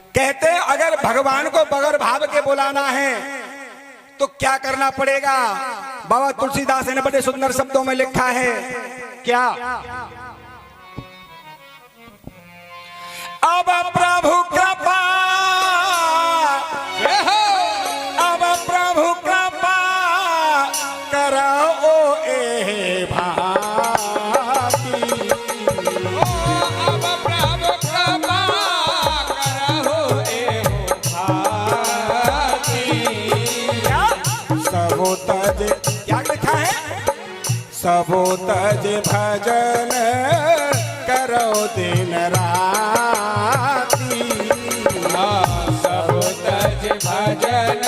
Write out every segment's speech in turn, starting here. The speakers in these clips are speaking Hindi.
कहते हैं अगर भगवान को बगैर भाव के बुलाना है तो क्या करना पड़ेगा। बाबा तुलसीदास ने बड़े सुंदर शब्दों में लिखा है क्या, अब प्रभु कृपा, अब प्रभु कृपा करो ए भाती, अब प्रभु कृपा करो ए भाती। सबो तज, क्या लिखा है, सबो तज भजन करो दिन राती, सब तज भजन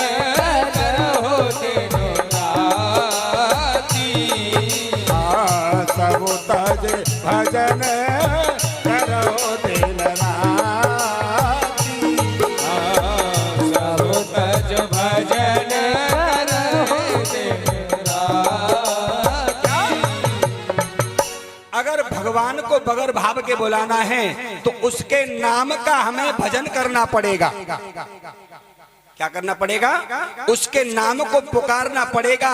करो दिन राती। सबो तज भजन करो दिन राती, सब तज भजन करो दिन राती। अगर भगवान को बगैर भाव के बुलाना है तो उसके नाम का हमें भजन करना पड़ेगा। क्या करना पड़ेगा, उसके नाम को पुकारना पड़ेगा।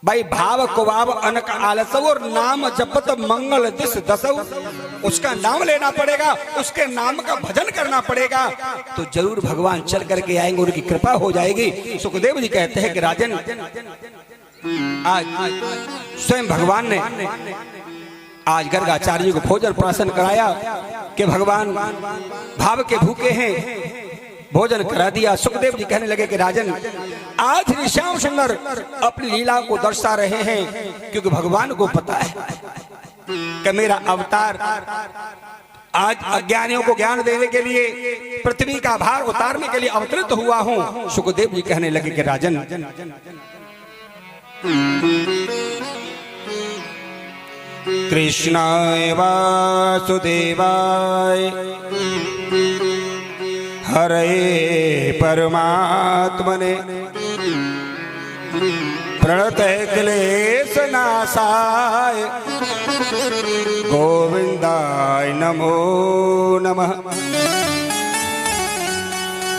भाई भाव कुभाव अनक आलसव और नाम जपत मंगल दिस दसव, उसका नाम लेना पड़ेगा, उसके नाम का भजन करना पड़ेगा, तो जरूर भगवान चल करके आएंगे, उनकी कृपा हो जाएगी। सुखदेव जी कहते हैं कि राजन, आज स्वयं भगवान ने आज गर्गाचार्य को भोजन प्राशन कराया कि भगवान भाव के भूखे हैं, भोजन करा दिया। सुखदेव जी कहने लगे कि राजन, आज श्री श्याम सुंदर अपनी लीला को दर्शा रहे हैं, क्योंकि भगवान को पता है कि मेरा अवतार आज अज्ञानियों को ज्ञान देने के लिए, पृथ्वी का भार उतारने के लिए अवतरित हुआ हूं। सुखदेव जी कहने लगे कि राजन, कृष्णाय वासुदेवाय हरे परमात्मने प्रणतः क्लेश नाशाय गोविंदाय नमो नमः।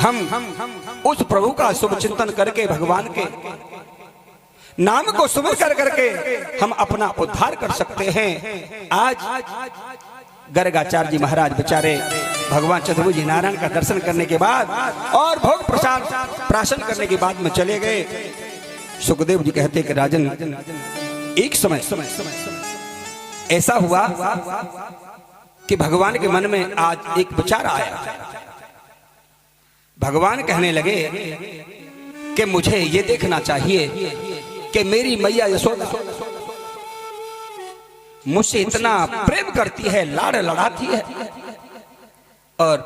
हम उस प्रभु का शुभ चिंतन करके, भगवान के नाम को सुमिर कर करके हम अपना उद्धार कर सकते हैं। आज गर्गाचार्य जी महाराज बेचारे भगवान चतुर्भुज नारायण का दर्शन करने के बाद और भोग प्रसाद प्राशन करने के बाद में चले गए। सुखदेव जी कहते कि राजन, एक समय ऐसा हुआ कि भगवान के मन में आज एक विचार आया। भगवान कहने लगे कि मुझे ये देखना चाहिए कि मेरी मैया यशोदा मुझसे इतना प्रेम करती है, लाड़ लड़ाती है और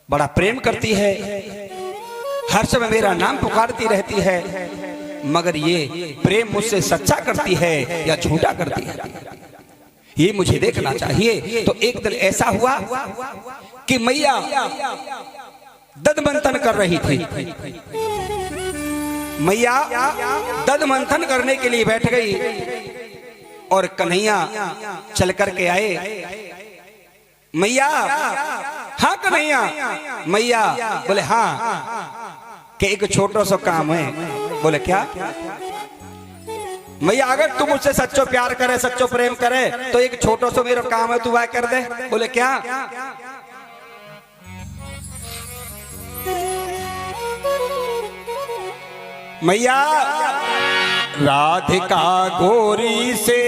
बड़ा प्रेम करती है, हर समय मेरा नाम पुकारती रहती है, मगर ये प्रेम मुझसे सच्चा करती है या झूठा करती है, ये मुझे देखना चाहिए। तो एक दिन ऐसा हुआ कि मैया दंत मंथन कर रही थी। मैया दंत मंथन करने के लिए बैठ गई और कन्हैया चल करके आए। मैया, हाँ कन्हैया। मैया बोले हाँ, कि एक छोटा सा काम है। बोले क्या? मैया, अगर तू मुझसे सच्चो प्यार करे, सच्चो प्रेम करे, तो एक छोटा सा मेरा काम है, तू वह कर दे। बोले क्या? मैया, राधिका गोरी से,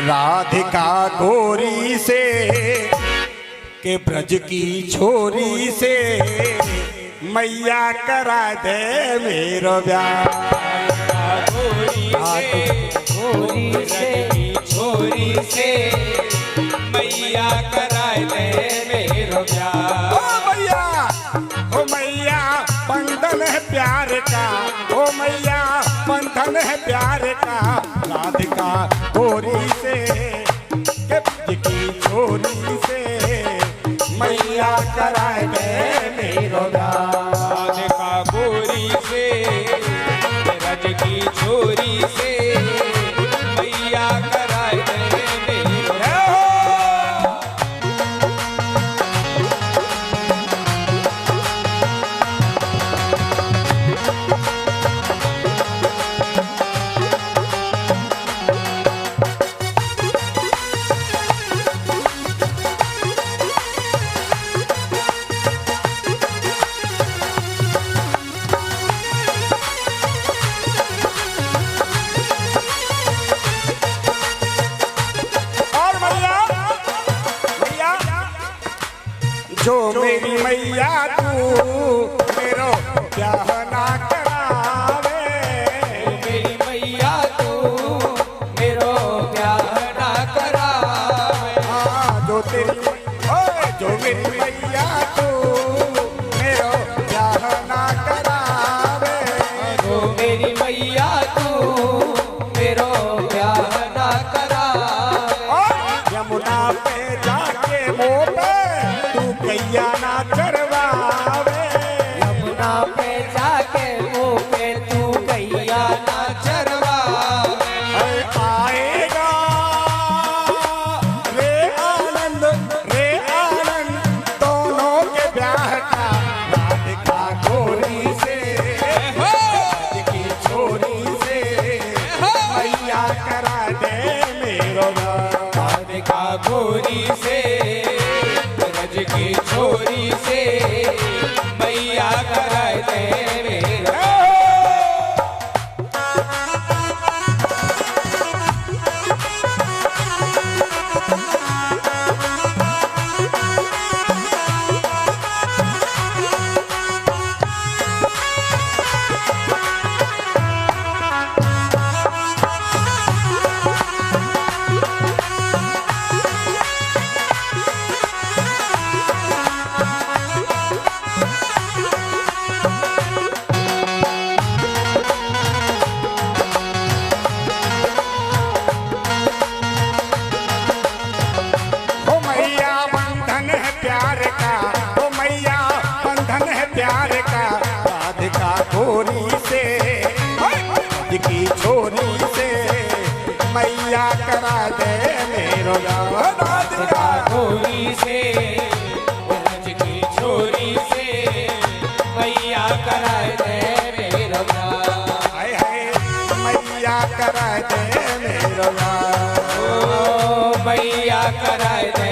राधिका गोरी से के ब्रज की छोरी से मैया करा दे मेरो ब्याह। गोरी से छोरी से मैया करा दे मेरो ब्याह। ओ मैया बंधन है प्यार का, ओ मैया बंधन है प्यार का, राधिका गोरी से के ब्रज की छोरी से मैया कराए दे मेरो ब्याह। राधिका गोरी से ब्रज की छोरी से मैया कराए दे मेरो ब्याह। जो मेरी मैया तू मेरो ब्याह ना करावे, मेरी मैया तू मेरो ब्याह ना करावे। जो तेरी जो मेरी मैया तू मेरो ब्याह ना करावे, जो मेरी मैया तू मेरो ब्याह ना करावे। यमुना पे जाके मोह पे तू कैया ना चरवावे, यमुना पे जाके मुँह पे तू गैया ना चरवावे। आएगा रे आनंद दोनों के ब्याह का, राधिका गोरी से की छोरी से मैया करा दे मेरो ब्याह। राधिका गोरी से ब्रज की छोरी से मैया कराए दे मेरा। ओ मैया बंधन है प्यार का, ओ मैया बंधन है प्यार का, राधिका गोरी से की छोरी से मैया करा दे मेरो ब्याह। राधिका गोरी से ब्रज की छोरी से मैया कराए दे मेरा ब्याह। हाय हाय मैया करा दे मेरो ब्याह। ओ मैया कराए दे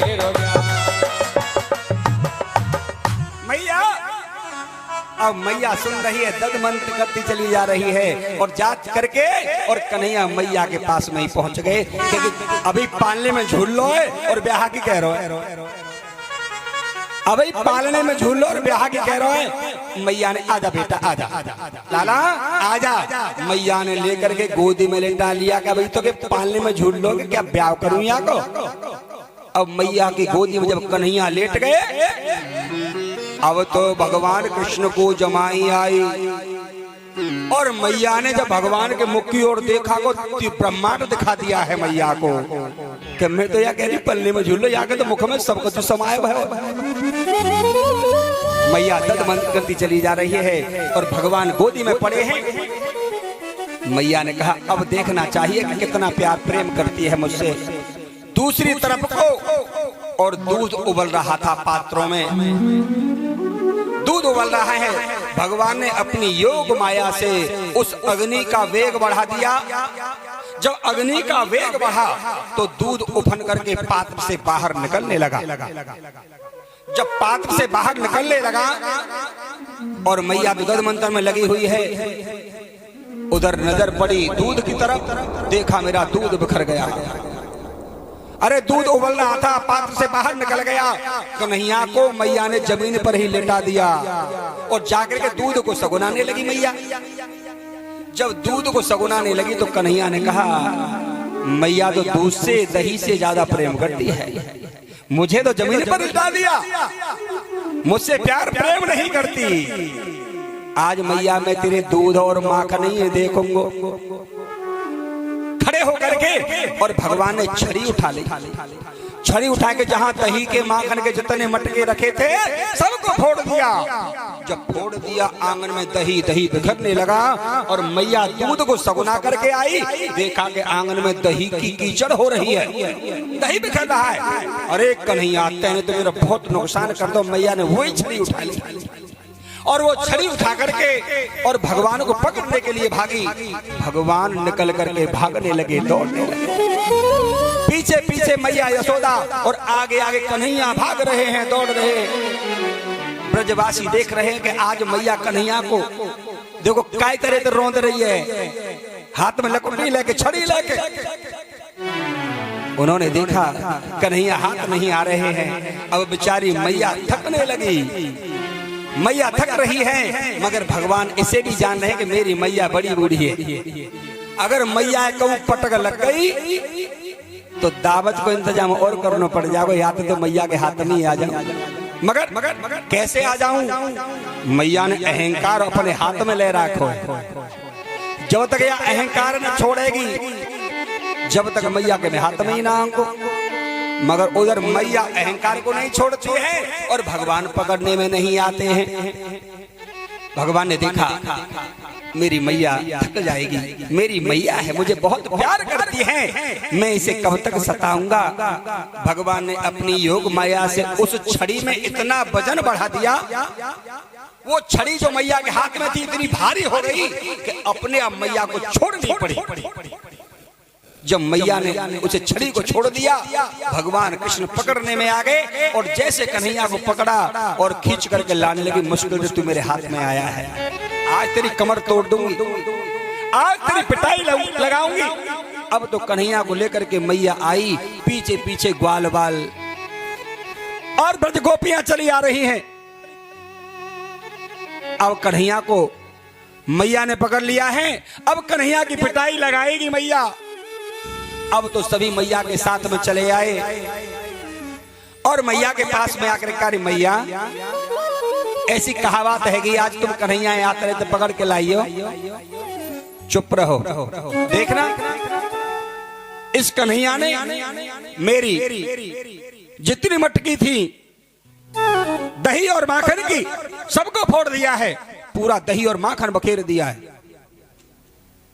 मेरा ब्याह। मैया अब मैया सुन रही है, दद मंत्र करती चली जा रही है और जांच करके और कन्हैया मैया के पास में ही पहुंच गए, क्योंकि अभी पालने में झूल लो है और ब्याह की कह रहे हो, अभी पालने में झूल लो और ब्याह की कह रहे हो। मैया ने आजा बेटा आजा लाला आजा, मैया ने लेकर के गोदी में लेटा लिया कि भाई तो के पालने में झूल लोगे क्या ब्याह करूं यहाँ को। अब मैया की गोदी में जब कन्हैया लेट गए, अब तो भगवान कृष्ण को जमाई आई और मैया ने जब भगवान के मुख की ओर देखा को ब्रह्मांड दिखा दिया है मैया को कि मैं तो यह कह रही पल्ले में झूल लो, यहाँ के तो मुख में सब कुछ समाये हुए। मैया दद मंत्र करती चली जा रही है और भगवान गोदी में पड़े हैं। मैया ने कहा अब देखना चाहिए कि कितना प्यार प्रेम करती है मुझसे। दूसरी तरफ को और दूध उबल रहा था पात्रों में, दूध उबल रहा है। भगवान ने अपनी योग माया से उस अग्नि का वेग बढ़ा दिया। जब अग्नि का वेग बढ़ा तो दूध उफन करके पात्र से बाहर निकलने लगा। जब पात्र से बाहर निकलने लगा और मैया दद मंत्र में लगी हुई है, उधर नजर पड़ी दूध की तरफ, देखा मेरा दूध बिखर गया। अरे दूध उबल रहा था, पात्र से बाहर निकल गया। कन्हैया को मैया ने जमीन पर ही लेटा दिया और जाकर के दूध को सगुनाने लगी मैया। जब दूध को सगुनाने लगी तो कन्हैया ने कहा मैया तो दूध से दही से ज्यादा प्रेम करती है, मुझे तो जमीन पर लिटा दिया, मुझसे प्यार प्रेम नहीं करती। आज मैया मैं तेरे दूध और माखन नहीं देखूंगा। खड़े होकर के और भगवान ने छड़ी उठा ली। छड़ी उठा के जहां दही के माखन के जितने मटके रखे थे सबको फोड़ दिया। जब फोड़ दिया आंगन में दही दही बिखरने लगा और मैया दूध को सगुना करके आई, देखा कि आंगन में दही की कीचड़ हो रही है, दही बिखर रहा है। अरे कन्हैया तेने तो मेरा बहुत नुकसान कर दो। मैया ने वही छड़ी उठा ली और वो छड़ी उठा करके और भगवान को पकड़ने के लिए भागी। भगवान निकल करके भागने लगे, दौड़ने लगे। पीछे पीछे मैया यशोदा और आगे आगे कन्हैया भाग रहे हैं, दौड़ रहे हैं। ब्रजवासी देख रहे हैं कि आज मैया कन्हैया को देखो काय तरह से रोंद रही है, हाथ में लकड़ी लेके छड़ी लेके। उन्होंने देखा कन्हैया हाथ नहीं आ रहे हैं। अब बेचारी मैया थकने लगी। मैया थक रही है, मगर भगवान इसे भी जान रहे हैं कि मेरी मैया बड़ी बूढ़ी है। अगर मैया को पटक लग गई तो दावत को इंतजाम और करना पड़ जाएगा, या तो मैया के हाथ में आ जाऊं। मगर कैसे आ जाऊं? मैया ने अहंकार अपने हाथ में ले रखो। जब तक यह अहंकार न छोड़ेगी, जब तक मैया के हाथ में ही ना आंको। मगर उधर मैया अहंकार को नहीं छोड़ती है और भगवान पकड़ने में नहीं आते हैं। भगवान ने देखा मेरी मैया थक जाएगी, मेरी मैया है, मुझे बहुत प्यार करती है, मैं इसे कब तक सताऊंगा। भगवान ने अपनी योग माया से उस छड़ी में इतना वजन बढ़ा दिया, वो छड़ी जो मैया के हाथ में थी इतनी भारी हो गई कि अपने आप मैया को छोड़नी पड़ी। जब मैया ने उसे छड़ी को छोड़ दिया, भगवान कृष्ण पकड़ने में आ गए और जैसे कन्हैया को पकड़ा और खींच करके लाने लगी। मुश्किल से तू मेरे हाथ में आया है, आज तेरी कमर तोड़ दूंगी, आज तेरी पिटाई लगाऊंगी। अब तो कन्हैया को लेकर के मैया आई, पीछे पीछे ग्वाल बाल और ब्रज गोपियां चली आ रही हैं। अब कन्हैया को मैया ने पकड़ लिया है, अब कन्हैया की पिटाई लगाएगी मैया। अब तो सभी मैया के साथ में चले आए और मैया के पास में आकर कहा, मैया ऐसी कहावत है कि आज तुम कन्हैया आते रहे तो पकड़ के लाइयो। चुप रहो, देखना इस कन्हैया ने मेरी जितनी मटकी थी दही और माखन की सबको फोड़ दिया है, पूरा दही और माखन बखेर दिया है।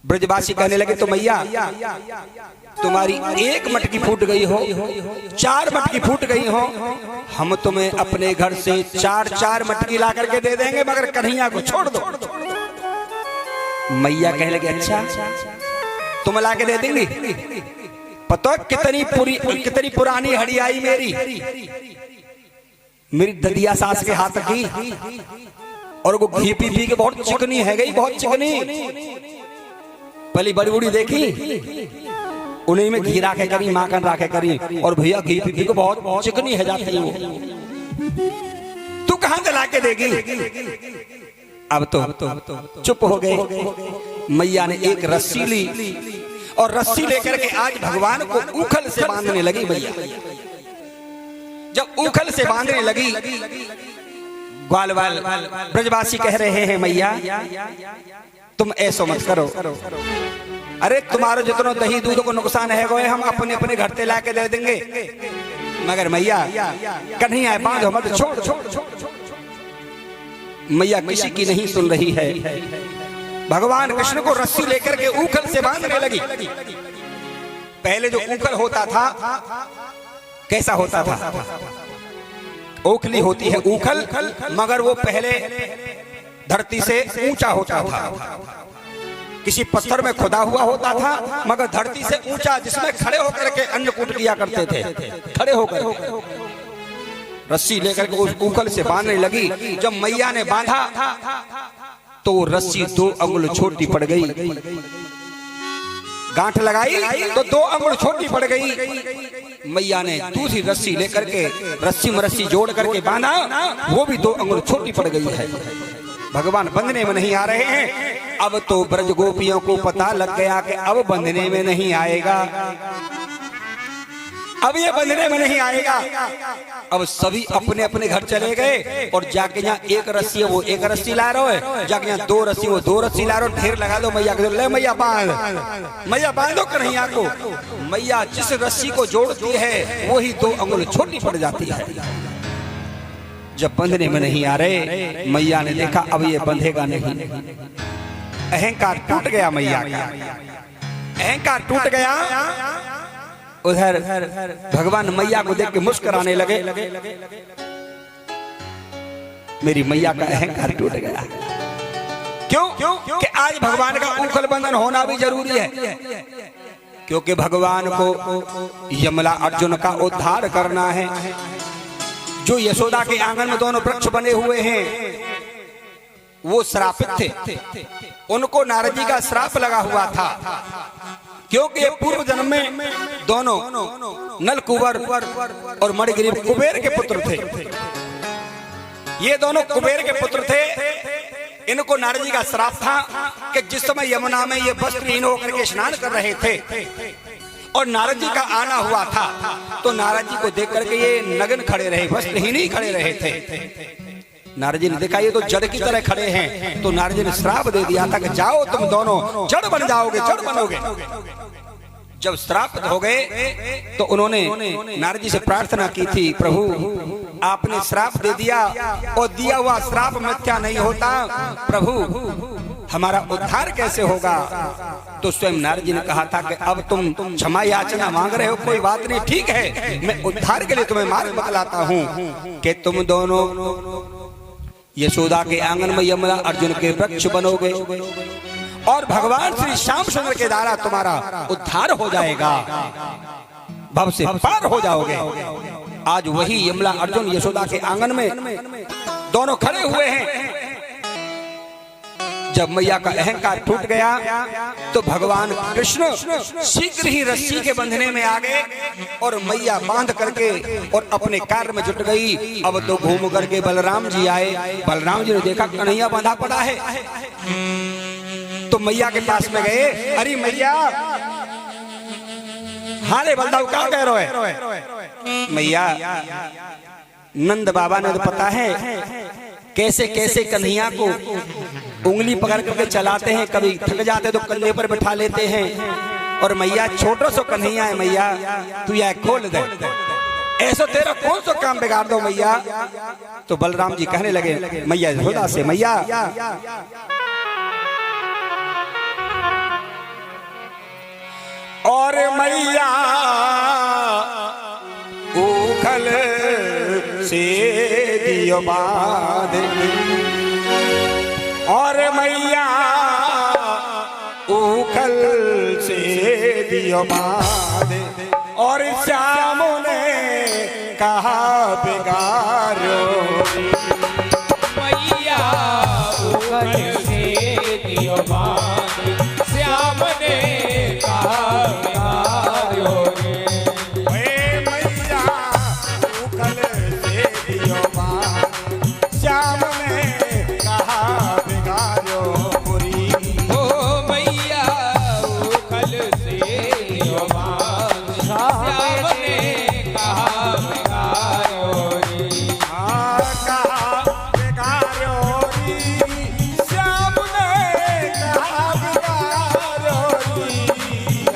ब्रजवासी कहने लगे, तो मैया तुम्हारी एक मटकी फूट गई हो, 4 मटकी फूट गई हो, हम तुम्हें अपने घर से 4 मटकी ला करके दे देंगे, मगर कन्हैया को छोड़ दो। मैया कहने लगे, अच्छा तुम ला के दे देंगी? पता कितनी पुरानी हड़ियाई मेरी ददिया सास के हाथ की, और वो घी पी के बहुत चिकनी है गई, बहुत चिकनी। पहली बड़ी बूढ़ी देखी, उन्हीं में घी राखे करी, माखन राखे करी, और भैया घी पी को बहुत चिकनी है जाती है। तू कहां से ला के देगी? अब तो चुप हो गए। मैया ने एक रस्सी ली और रस्सी लेकर के आज भगवान को उखल से बांधने लगी। मैया जब उखल से बांधने लगी, ग्वाल बाल ब्रजवासी कह रहे हैं, मैया तुम ऐसा मत करो, अरे तुम्हारा जितना दही दूध को नुकसान है वो हम अपने अपने घर से ला के दे देंगे, मगर मैया कन्हैया बांधो मत, छोड़। मैया किसी की नहीं सुन रही है। भगवान कृष्ण को रस्सी लेकर के उखल से बांधने लगी। पहले जो उखल होता था कैसा होता था? ओखली होती है उखल, मगर वो पहले धरती से ऊंचा होता था, किसी पत्थर में खुदा हुआ होता था, मगर धरती से ऊंचा, जिसमें खड़े होकर के अन्नकूट किया करते थे। खड़े होकर रस्सी लेकर के उस उखल से बांधने लगी। जब मैया ने बांधा तो रस्सी 2 अंगुल छोटी पड़ गई, गांठ लगाई तो 2 अंगुल छोटी पड़ गई। मैया ने दूसरी रस्सी लेकर के रस्सी में रस्सी जोड़ करके बांधा, वो भी 2 अंगुल छोटी पड़ गई है। भगवान बंधने में नहीं आ रहे हैं। अब तो ब्रज गोपियों को पता लग गया कि अब बंधने में नहीं आएगा, अब ये बंधने में नहीं आएगा। अब सभी अपने अपने घर चले गए और जाके यहाँ एक रस्सी है वो एक रस्सी ला रहे हो, जाके यहाँ 2 रस्सी वो 2 रस्सी ला रहे हो, ढेर लगा दो मैया को, ले मैया बांधो कन्हैया को। मैया जिस रस्सी को जोड़ती है वही 2 अंगुल छोटी पड़ जाती है। जब बंधने में नहीं आ रहे, मैया ने देखा अब ये बंधेगा नहीं। अहंकार टूट गया, मैया का अहंकार टूट गया। उधर भगवान मैया को देख के मुस्कुराने लगे। मेरी मैया का अहंकार टूट गया। क्यों? कि आज भगवान का उखल बंधन होना भी जरूरी है, क्योंकि भगवान को यमला अर्जुन का उद्धार करना है। जो यशोदा के आंगन में 2 वृक्ष बने हुए हैं वो श्रापित थे, उनको नारद जी का श्राप लगा हुआ था क्योंकि ये पूर्व जन्म में दोनों नल कुंवर और मणिग्रीव कुबेर के पुत्र थे। ये दोनों कुबेर के पुत्र थे। इनको नारद जी का श्राप था कि जिस समय यमुना में ये वस्त्रहीन होकर के स्नान कर रहे थे और नारद जी का आना हुआ था, तो नारद जी को देख करके ये नग्न खड़े रहे, वस्त्रहीन ही खड़े रहे थे। नारद जी ने देखा ये तो जड़ की तरह खड़े हैं, तो नारद जी ने श्राप दे दिया था कि जाओ तुम दोनों जड़ बन जाओगे, जड़ बनोगे। जब श्राप हो गए तो उन्होंने नारद जी से प्रार्थना की थी, प्रभु आपने श्राप दे दिया और दिया हुआ श्राप मिथ्या नहीं होता, प्रभु हमारा उद्धार कैसे होगा। तो स्वयं नारद जी ने कहा था कि अब तुम क्षमा याचना मांग रहे हो, कोई बात नहीं, ठीक है, मैं उद्धार के लिए तुम्हें मार्ग बतलाता हूँ कि तुम दोनों यशोदा के आंगन में यमुना अर्जुन के वृक्ष बनोगे और भगवान श्री श्याम सुंदर के द्वारा तुम्हारा उद्धार हो जाएगा, भव से पार हो जाओगे। आज वही यमुना अर्जुन यशोदा के आंगन में दोनों खड़े हुए हैं। जब मैया का अहंकार टूट गया तो भगवान कृष्ण शीघ्र ही रस्सी के बंधने में आ गए और मैया बांध करके और अपने कार्य में जुट गई। अब तो घूम करके बलराम जी आए। बलराम जी ने देखा कन्हैया बांधा पड़ा है, तो मैया के पास में गए, अरे मैया, हाँ रे बलदाऊ क्या कह रहे हो? मैया, नंद बाबा ने तो पता है कैसे कैसे कन्हैया को उंगली पकड़ करके चलाते हैं, कभी थक जाते तो कंधे पर बैठा लेते हैं, और मैया छोटो सो कन्हैया है, मैया तू यह खोल दे, ऐसा तेरा कौन सा काम बिगाड़ दो मैया। तो बलराम जी कहने लगे मैया यशोदा से, मैया और मैया उखल से दियो बांध, और मैया उखल से दियो बांध, और श्याम ने कहा बिगाड़ो, मैया उखल से दियो बांध, श्याम ने कहा बिगाड़ो रे। मैया उखल से दियो बांध, श्याम ने कहा बिगाड़ो बुरी। ओ मैया उखल से दियो बांध, श्याम ने कहा बिगाड़ो रे। हाँ कहा बिगाड़ो री, श्याम ने कहा बिगाड़ो री।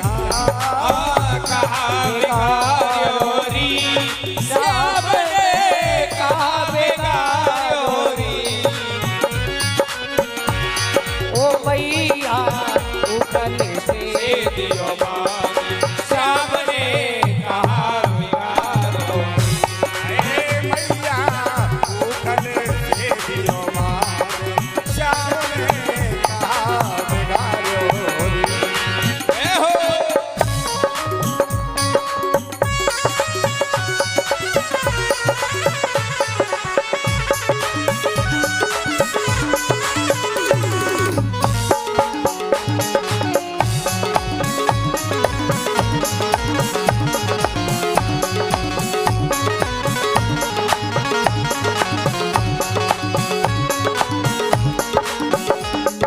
हाँ कहा बिगाड़ो री, श्याम ने कहा बिगाड़ो री। ओ मैया उखल से दियो बांध, श्याम ने कहा बिगाड़ो री। मैया उखल से दियो बांध, श्याम ने कहा बिगाड़ो री। ए हो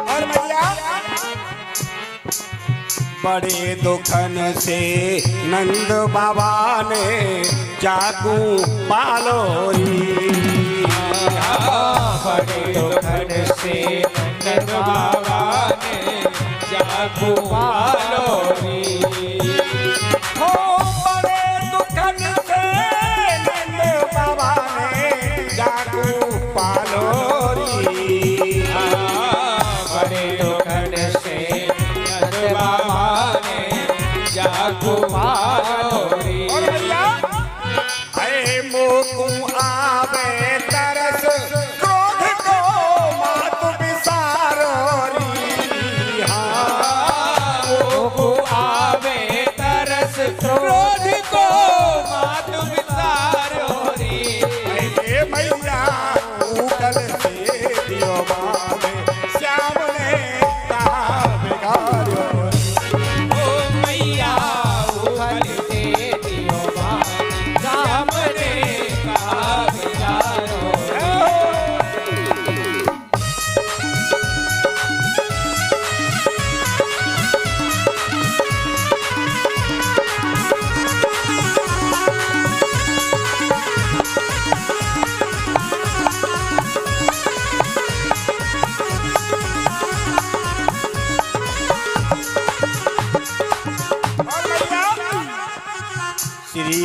और मैया बड़े दुखन से नंद बाबा ने जागू पालोरी। बड़े दुखन से नंद बाबा ने जागू पालोरी। हो बड़े दुखन से नंद बाबा ने जागू पालोरी। बड़े दुखन से नंद बाबा ने जागू पालोरी। और मैया अरे मोकू आवे तरस, क्रोध को मात बिसारोरी। को आवे तरस, क्रोध को मात बिसारोरी। अरे मैया उखल से दियो बांध, श्याम ने कहा बिगाड़ो। ओ मैया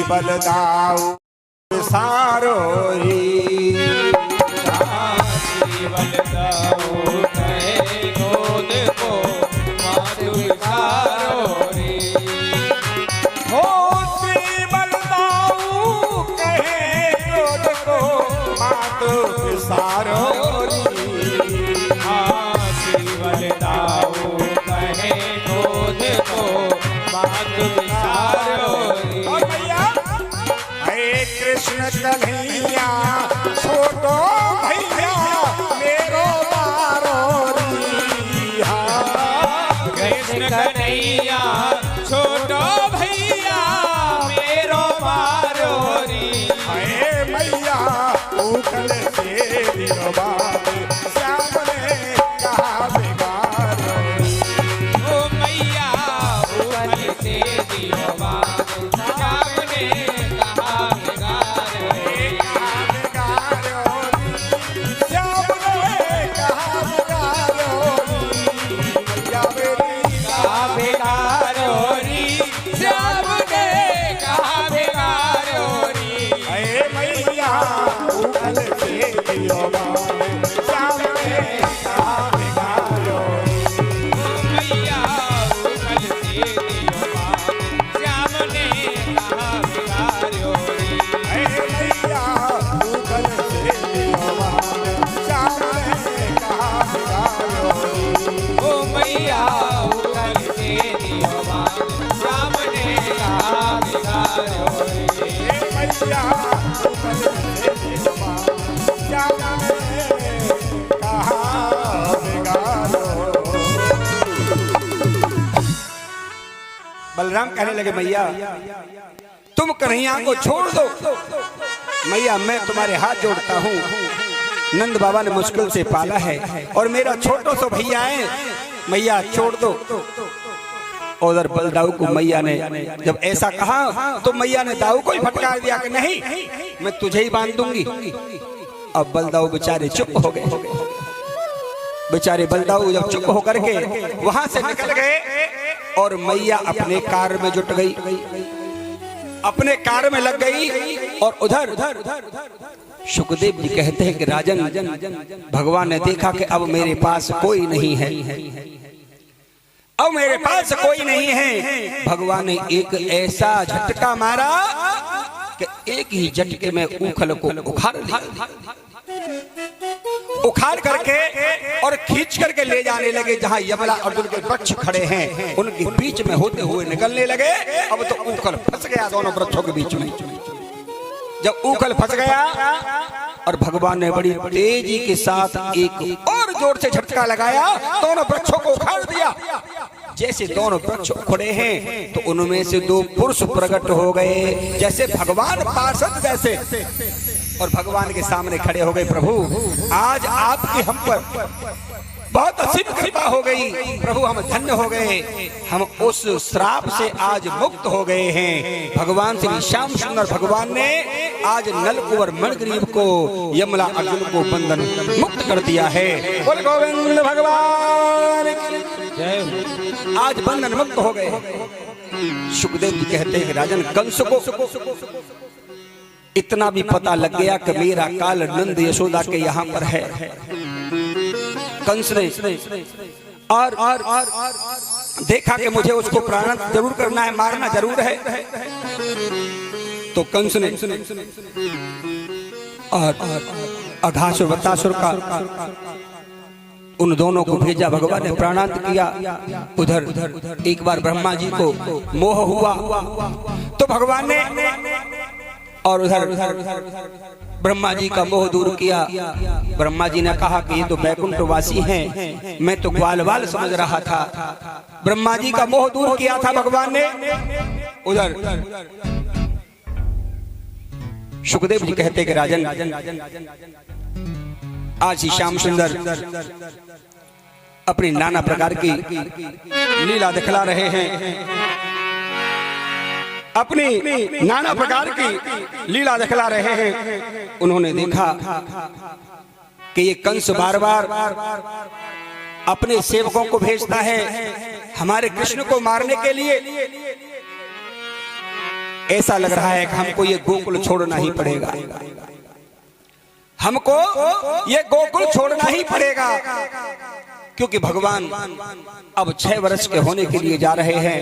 बलदाऊ सारो री श्री बलदाऊ कहे क्रोध को मातु विसारो रे। हो श्री बलदाऊ कहे क्रोध को मातु सारो श्री बलदाऊ कहे क्रोध को मातु विसारो रे। और भैया हे कृष्ण कन्हैया छोटो भैया मेरो मारो री कृष्ण कन्हैया छोटो भैया मेरो मारो री। हे मैया उठल से दिलबारे श्याम ने कहा बिगाड़ो ओ मैया उठल से दिलबारे श्याम ने कहा बिगाड़ो रे। श्याम ने कहा बिगाड़ो मैया मेरी कहा बिगाड़ो री। श्याम ने कहा बिगाड़ो री। हे मैया उठल से दिलबारे श्याम ने कहा बिगाड़ो मैया उठल से दिलबारे श्याम ने कहा बिगाड़ो रे। हे मैया उठल से दिलबारे श्याम ने कहा बिगाड़ो ओ मैया उठल से दिलबारे श्याम ने कहा बिगाड़ो रे। हे मैया उठल से दिलबारे श्याम ने कहा बिगाड़ो। बलराम कहने लगे मैया तुम कन्हैया को छोड़ दो। मैया मैं तुम्हारे हाथ जोड़ता हूँ, नंद बाबा ने मुश्किल से पाला है और मेरा छोटो सो भैया है, मैया छोड़ दो। उधर बलदाऊ को मैया ने जब ऐसा कहा तो मैया ने दाऊ को ही फटकार दिया कि नहीं मैं तुझे ही बांध दूंगी। अब बलदाऊ बेचारे चुप हो गए। बेचारे बलदाऊ जब चुप होकर के वहां से निकल गए और मैया अपने कार्य में जुट गई, अपने कार्य में लग गई। और उधर शुकदेव जी कहते हैं कि राजन भगवान ने देखा कि अब मेरे पास कोई नहीं है, अब मेरे पास कोई नहीं है। भगवान ने एक ऐसा झटका मारा कि एक ही झटके में ऊखल को उखाड़ लिया, उखाड़ करके और खींच करके ले जाने लगे जहां यमला अर्जुन के वृक्ष खड़े हैं उनके बीच में होते हुए निकलने लगे। अब तो ऊखल फंस गया दोनों वृक्षों के बीच में। जब ऊखल फंस गया और भगवान ने बड़ी तेजी के साथ एक और जोर से झटका लगाया, दोनों वृक्षों को उखाड़ दिया। जैसे दोनों वृक्ष उखड़े हैं तो उनमें से दो पुरुष प्रकट हो गए जैसे भगवान पार्षद जैसे, और भगवान के सामने खड़े हो गए। प्रभु आज आपकी हम पर बहुत असीम कृपा हो गई, प्रभु हम धन्य हो गए, हम उस श्राप से आज मुक्त हो गए हैं। भगवान श्री श्याम सुंदर भगवान ने आज नलकुंवर मणिग्रीव को यमला अर्जुन को बंधन मुक्त कर दिया है। बोल गोविंद भगवान की। आज बंधन मुक्त हो गए। सुखदेव जी कहते हैं राजन कंस को इतना भी पता लग गया कि मेरा काल नंद यशोदा के यहाँ पर है। कंस ने और देखा कि मुझे उसको प्राण जरूर करना है, मारना जरूर है। तो कंस ने और अघासुर वत्तासुर का उन दोनों को भेजा। भगवान ने प्राणांत किया। उधर एक बार ब्रह्मा जी को मोह हुआ तो भगवान ने और उधर ब्रह्मा जी का मोह दूर किया। ब्रह्मा जी ने कहा कि ये तो बैकुंठवासी हैं, मैं तो ग्वालवाल समझ रहा था। ब्रह्मा जी का मोह दूर किया था भगवान ने। उधर सुखदेव जी कहते कि राजन आज ही श्याम सुंदर अपनी नाना प्रकार की लीला दिखला रहे हैं, अपनी नाना प्रकार की लीला दिखला रहे हैं। उन्होंने देखा कि ये कंस बार बार अपने सेवकों को भेजता है हमारे कृष्ण को मारने के लिए। ऐसा लग रहा है कि हमको ये गोकुल छोड़ना ही पड़ेगा, हमको ये गोकुल छोड़ना ही पड़ेगा, क्योंकि भगवान अब 6 वर्ष के होने के लिए जा रहे हैं।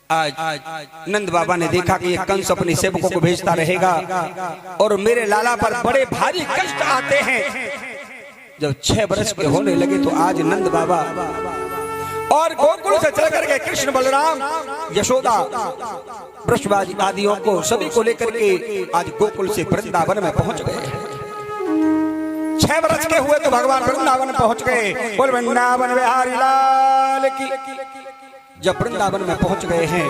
आज नंद बाबा ने देखा कि ये कंस अपने सेवकों को भेजता रहेगा और मेरे लाला पर बड़े भारी कष्ट आते हैं। जब 6 वर्ष के होने लगे तो आज नंद बाबा और गोकुल से चल करके कृष्ण, बलराम, यशोदा, वृषभाजी आदियों को सभी को लेकर के आज गोकुल से वृंदावन में पहुंच गए। 6 वर्ष के हुए तो भगवान वृंदावन पहुंच गए। बोल वृंदावन बिहारी लाल की। जब वृंदावन में पहुंच गए हैं,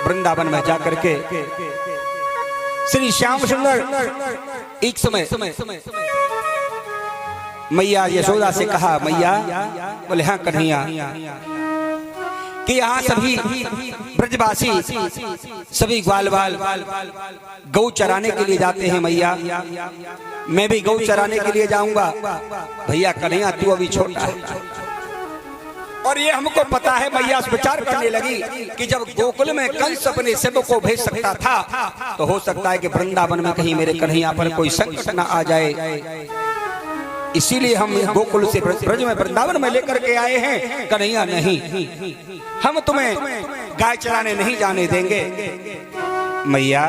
वृंदावन में जाकर के श्री श्याम सुंदर एक समय मैया यशोदा से कहा, मैया, बोले हाँ कन्हैया, कि यहाँ सभी ब्रजवासी सभी ग्वाल बाल गौ चराने के लिए जाते हैं मैया, मैं भी गौ चराने के लिए जाऊंगा। भैया कन्हैया तू अभी छोटा है। और ये हमको पता है। मैया विचार करने लगी कि जब गोकुल में कंस अपने सेवक को भेज सकता था तो हो सकता है कि वृंदावन में कहीं मेरे कन्हैया पर कोई संकट न आ जाए, इसीलिए हम गोकुल से ब्रज में वृंदावन में लेकर के आए हैं। कन्हैया नहीं, हम तुम्हें गाय चराने नहीं जाने देंगे। मैया,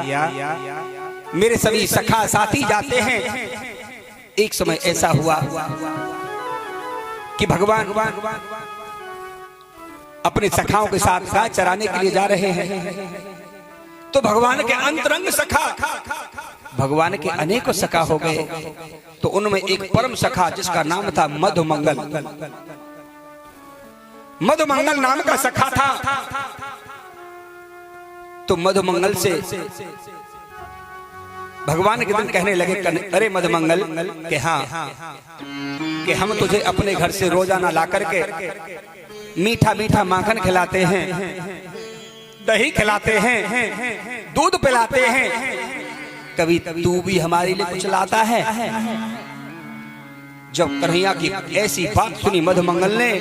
मेरे सभी सखा साथी जाते हैं। एक समय ऐसा हुआ कि भगवान अपने सखाओं के साथ गाय चराने के लिए जा रहे हैं, तो भगवान के अंतरंग सखा, भगवान के अनेकों सखा हो गए, तो उनमें एक परम सखा जिसका नाम था मधुमंगल, मधुमंगल नाम का सखा था। तो मधुमंगल से भगवान के दिन कहने लगे, अरे मधुमंगल, कि हाँ, कि हम तुझे अपने घर से रोजाना ला करके मीठा मीठा माखन खिलाते हैं, दही खिलाते हैं, दूध पिलाते हैं, कभी तू भी हमारे लिए कुछ लाता है? जब कन्हैया की ऐसी बात सुनी मधुमंगल ने,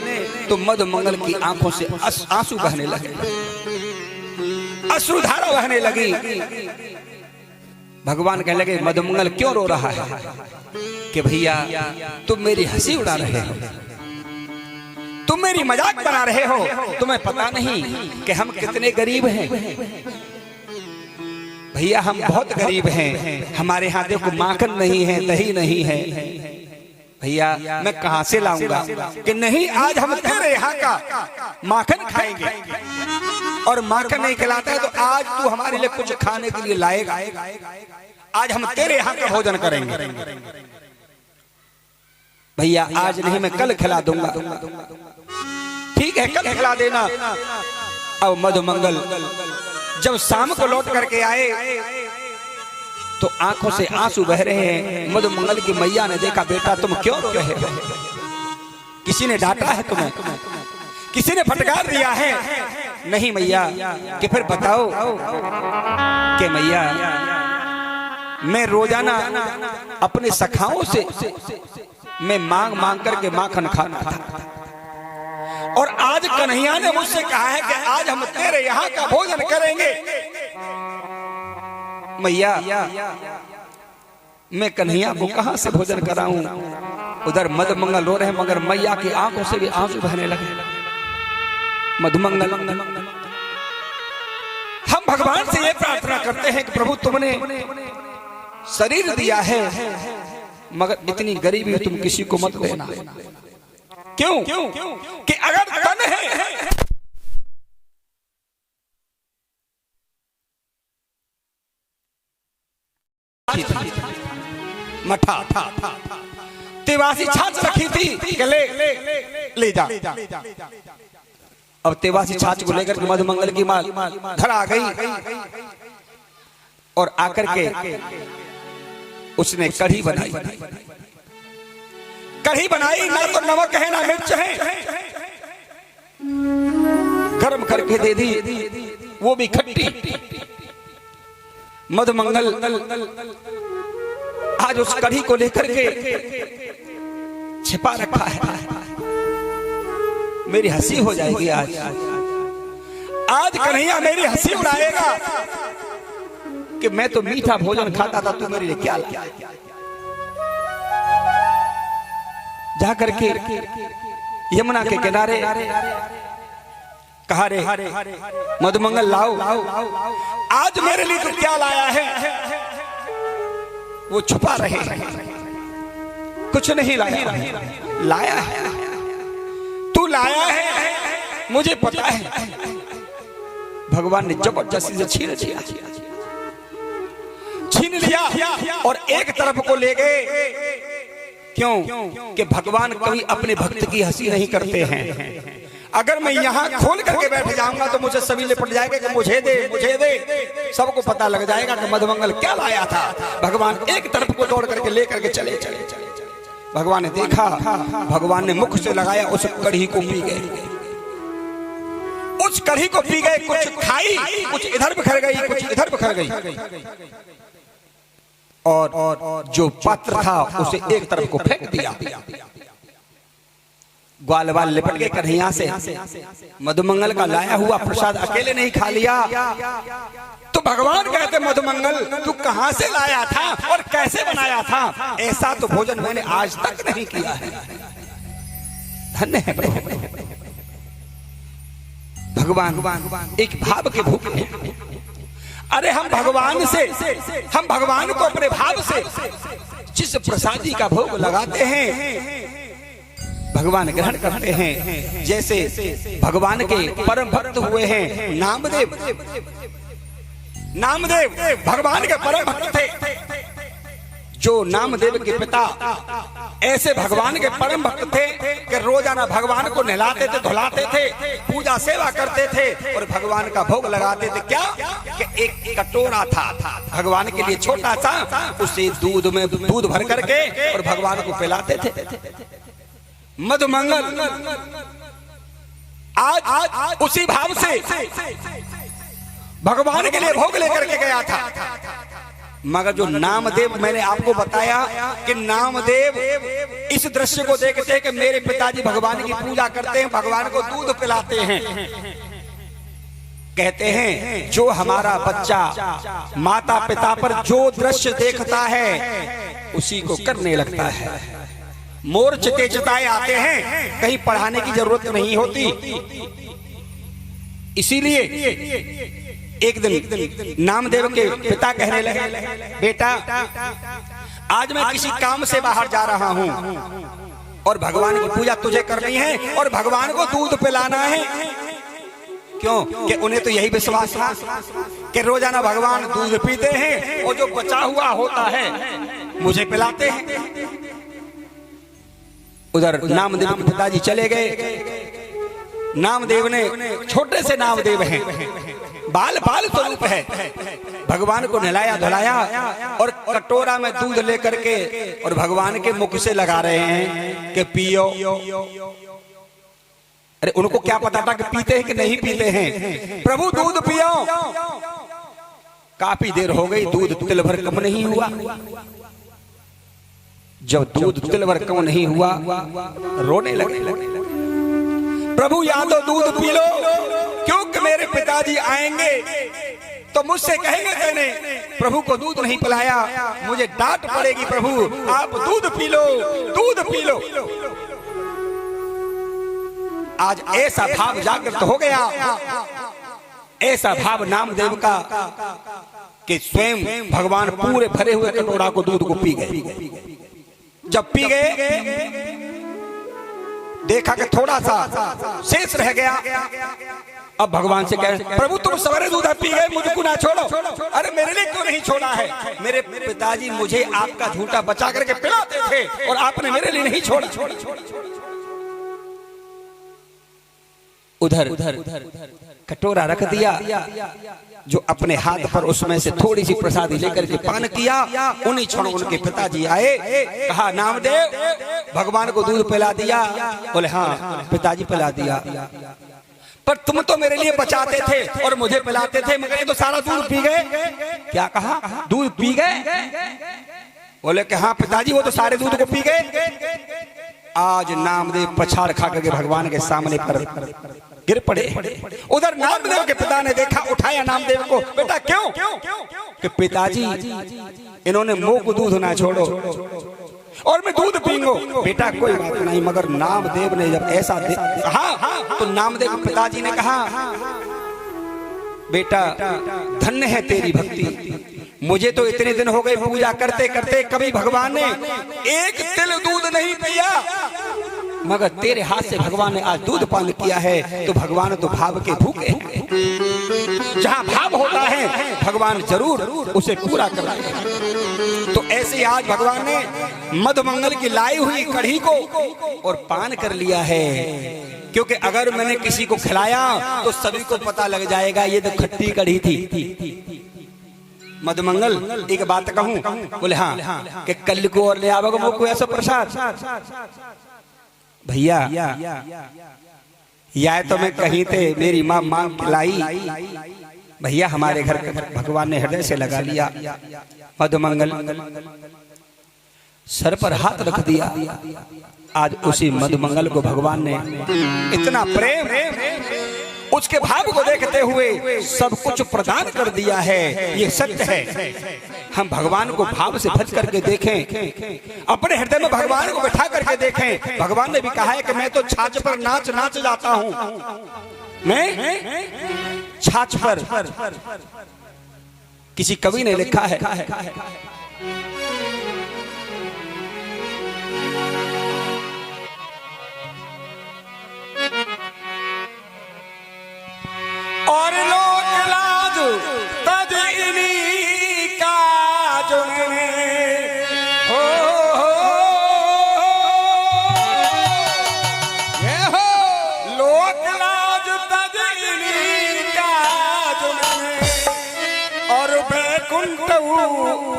तो मधुमंगल की आंखों से आंसू बहने लगे, अश्रुधारा बहने लगी। भगवान कहने लगे, मधुमंगल क्यों रो रहा है? कि भैया तुम मेरी हंसी उड़ा रहे हो, तुम मेरी मजाक बना रहे हो, तुम्हें पता नहीं कि हम कितने गरीब हैं। भैया हम बहुत गरीब हैं, हमारे यहाँ देखो माखन नहीं है, दही नहीं है। भैया मैं कहाँ से लाऊंगा? कि नहीं, आज हम तेरे यहाँ का माखन खाएंगे, और माखन नहीं खिलाता है तो आज तू हमारे लिए कुछ खाने के लिए लाएगा, आज हम तेरे यहाँ का भोजन करेंगे। भैया आज नहीं, मैं कल खिला दूंगा। ठीक है, कल खिला देना। अब मधुमंगल जब शाम को लौट करके आए तो आंखों से आंसू बह रहे हैं। मधुमंगल की मैया ने देखा, बेटा तुम क्यों रो रहे हो? किसी ने डांटा है तुम्हें? किसी ने फटकार दिया है? नहीं मैया। कि फिर बताओ। कि मैया मैं रोजाना अपने सखाओं से मैं मांग मांग करके माखन खाता था, और आज कन्हैया ने मुझसे कहा है कि आज हम तेरे यहाँ का भोजन करेंगे। मैया मैं कन्हैया को कहां से भोजन कराऊं? उधर मधुमंगल रो रहे, मगर मैया की आंखों से भी आंसू बहने लगे। मधुमंगल, हम भगवान से ये प्रार्थना करते हैं कि प्रभु तुमने शरीर दिया है, मगर इतनी गरीबी तुम किसी को मत देना। क्यों? कि अगर तन है मठा तेवासी छाछ रखी थी कि ले जा। अब तेवासी छाछ को लेकर मधुमंगल की माँ घर आ गई, और आकर के उसने कढ़ी बनाई। कढ़ी बनाई, ना तो नमक है ना मिर्च है, गर्म करके दे दी, वो भी खट्टी। मधुमंगल आज उस कढ़ी को लेकर के छिपा रखा है। मेरी हंसी हो जाएगी आज कन्हैया मेरी हंसी उड़ाएगा कि मैं तो मीठा भोजन खाता था, तू मेरे लिए क्या लाया। जाकर के यमुना के किनारे कहा, रे मधुमंगल लाओ, आज मेरे लिए तू क्या लाया है। वो छुपा रहे हैं, कुछ नहीं लाया। लाया है, तू लाया है, मुझे पता है। भगवान ने जबरदस्ती से छीन लिया और एक तरफ को ले गए। क्यों कि भगवान कभी अपने भक्त की हंसी नहीं करते हैं। अगर मैं यहाँ खोल करके बैठ जाऊंगा तो मुझे सभी लिपट जाएगा कि मुझे दे, मुझे दे। सबको पता लग जाएगा कि मधुमंगल क्या लाया था। भगवान एक तरफ को तोड़ करके लेकर के चले। भगवान ने देखा, भगवान ने मुख से लगाया, उस कढ़ी को पी गए। उस कढ़ी को पी गए, कुछ खाई, कुछ इधर बिखर गई, कुछ इधर बिखर गई, और जो पात्र था उसे एक तरफ को फेंक दिया। ग्वाल वाल लिपट गए कन्हैया से। मधुमंगल का लाया हुआ प्रसाद अकेले नहीं खा लिया। तो भगवान कहते, मधुमंगल तू कहां से लाया था और कैसे बनाया था। ऐसा तो भोजन मैंने आज तक नहीं किया है। धन्य है भगवान, एक भाव के भूखे हैं। अरे हम भगवान को अपने भाव से जिस प्रसादी का भोग लगाते हैं, भगवान ग्रहण करते हैं। जैसे भगवान के परम भक्त हुए हैं नामदेव। भगवान के परम भक्त थे। जो नामदेव के पिता ऐसे भगवान के परम भक्त थे कि रोजाना भगवान को नहलाते थे, धुलाते थे, पूजा सेवा करते थे और भगवान का भोग लगाते थे। क्या कि एक कटोरा था भगवान के लिए छोटा सा, उसे दूध में दूध भर करके और भगवान को पिलाते थे। मधुमंगल आज उसी भाव से भगवान के लिए भोग लेकर के गया था। मगर जो नामदेव, मैंने आपको बताया कि नामदेव इस दृश्य को देखते हैं कि मेरे पिताजी भगवान की पूजा करते हैं, भगवान को दूध पिलाते हैं। कहते हैं जो हमारा बच्चा माता पिता पर जो दृश्य देखता है उसी को करने लगता है। मोर चिते चिताए आते हैं, कहीं पढ़ाने की जरूरत नहीं होती। इसीलिए एक दिन नामदेव के पिता कहने लगे, बेटा आज मैं किसी काम से बाहर जा रहा हूँ और भगवान की पूजा तुझे करनी है और भगवान को दूध पिलाना है। क्यों कि उन्हें तो यही विश्वास था कि रोजाना भगवान दूध पीते हैं और जो बचा हुआ होता है मुझे पिलाते हैं। उधर नामदेव के पिताजी चले गए। नामदेव ने, छोटे से नामदेव हैं, बाल स्वरूप है, भगवान को नहलाया धुलाया और कटोरा में दूध लेकर के और भगवान के मुख से लगा रहे हैं कि पियो। अरे उनको क्या पता था कि पीते हैं कि नहीं पीते हैं। प्रभु दूध पियो। काफी देर हो गई, दूध तिल भर कम नहीं हुआ। जब दूध तिल भर कम नहीं हुआ रोने लगे, प्रभु या तो दूध पी लो, क्योंकि मेरे पिताजी आएंगे तो मुझसे कहेंगे तेने प्रभु को दूध नहीं पिलाया, मुझे डांट पड़ेगी। प्रभु आप दूध पी लो, दूध पी लो। आज ऐसा भाव जागृत हो गया, ऐसा भाव नामदेव का कि स्वयं भगवान पूरे भरे हुए कटोरा को दूध को पी गए। जब पी गए देखा कि थोड़ा सा शेष रह गया। अब भगवान से कहे, प्रभु तुम सवेरे दूध पी गए, मुझको ना छोड़ो। अरे मेरे लिए क्यों नहीं छोड़ा है? मेरे पिताजी मुझे आपका झूठा बचा करके पिलाते थे और आपने मेरे लिए नहीं छोड़ा। उधर कटोरा रख दिया, जो अपने हाथ पर उसमें से थोड़ी सी प्रसादी लेकर के पान किया। उन्हीं क्षणों उनके पिताजी आए, कहा नामदेव भगवान को दूध पिला दिया। बोले हाँ पिताजी पिला दिया, पर तुम तो मेरे लिए बचाते थे और मुझे पिलाते थे, मगर ये तो सारा दूध पी गए। क्या कहा? दूध पी गए? बोले कि हाँ पिताजी वो तो सारे दूध को पी गए। आज नामदेव पछाड़ खा करके भगवान के सामने पर गिर पड़े। उधर नामदेव के पिता ने देखा, उठाया नामदेव को, बेटा क्यों? कि पिताजी इन्होंने मुंह को दूध ना छोड़ो और मैं दूध पीऊंगा। बेटा कोई बात नहीं, मगर नामदेव ने जब ऐसा कहा तो नामदेव के पिताजी ने कहा, बेटा धन्य है तेरी भक्ति, मुझे तो इतने दिन हो गए पूजा करते करते, कभी भगवान ने एक तिल दूध नहीं पिया, मगर तेरे हाथ से भगवान ने आज दूध पान किया है, तो भगवान तो भाव के भूखे हैं। जहां भाव होता है भगवान जरूर उसे पूरा कराएगा। तो ऐसे आज भगवान ने मधुमंगल की लाई हुई कढ़ी को और पान कर लिया है, क्योंकि अगर मैंने किसी को खिलाया तो सभी को पता लग जाएगा ये तो खट्टी कढ़ी थी। मधुमंगल एक बात कहूं? बोले हाँ, कि कल को और ले आवोगे मुझको ऐसा प्रसाद। भैया या तो मैं कहीं थे मेरी माँ मांग के लाई, भैया हमारे घर भगवान ने हृदय से लगा लिया। मधुमंगल सर पर हाथ रख दिया। आज उसी मधुमंगल को भगवान ने इतना प्रेम, उसके भाव को देखते हुए सब कुछ प्रदान कर दिया है। ये सत्य है। हम भगवान को भाव से भज करके देखें, अपने हृदय में भगवान को बैठा करके देखें। भगवान ने भी कहा है कि मैं तो छाछ पर नाच नाच जाता हूं, मैं छाछ पर। किसी कवि ने लिखा है, और लोक लाज तज इन्हीं काज में हो, लोक लाज तज इन्हीं काज में, और बैकुंठ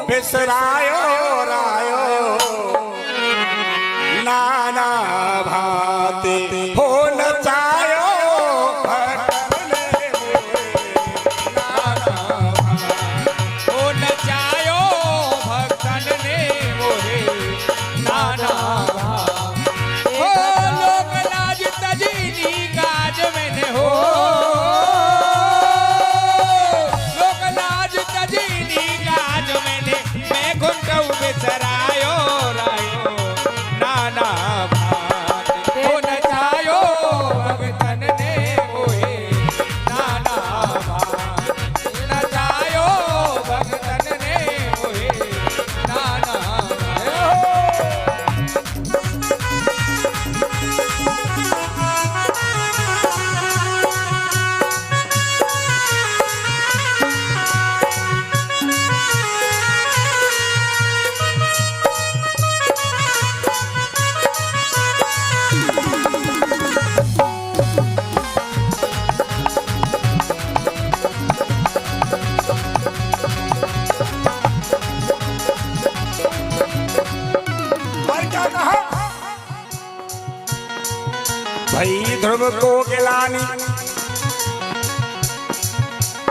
बिसरायो रायो, नाना भांति हो नचायो भाई ध्रुव को गिलानी,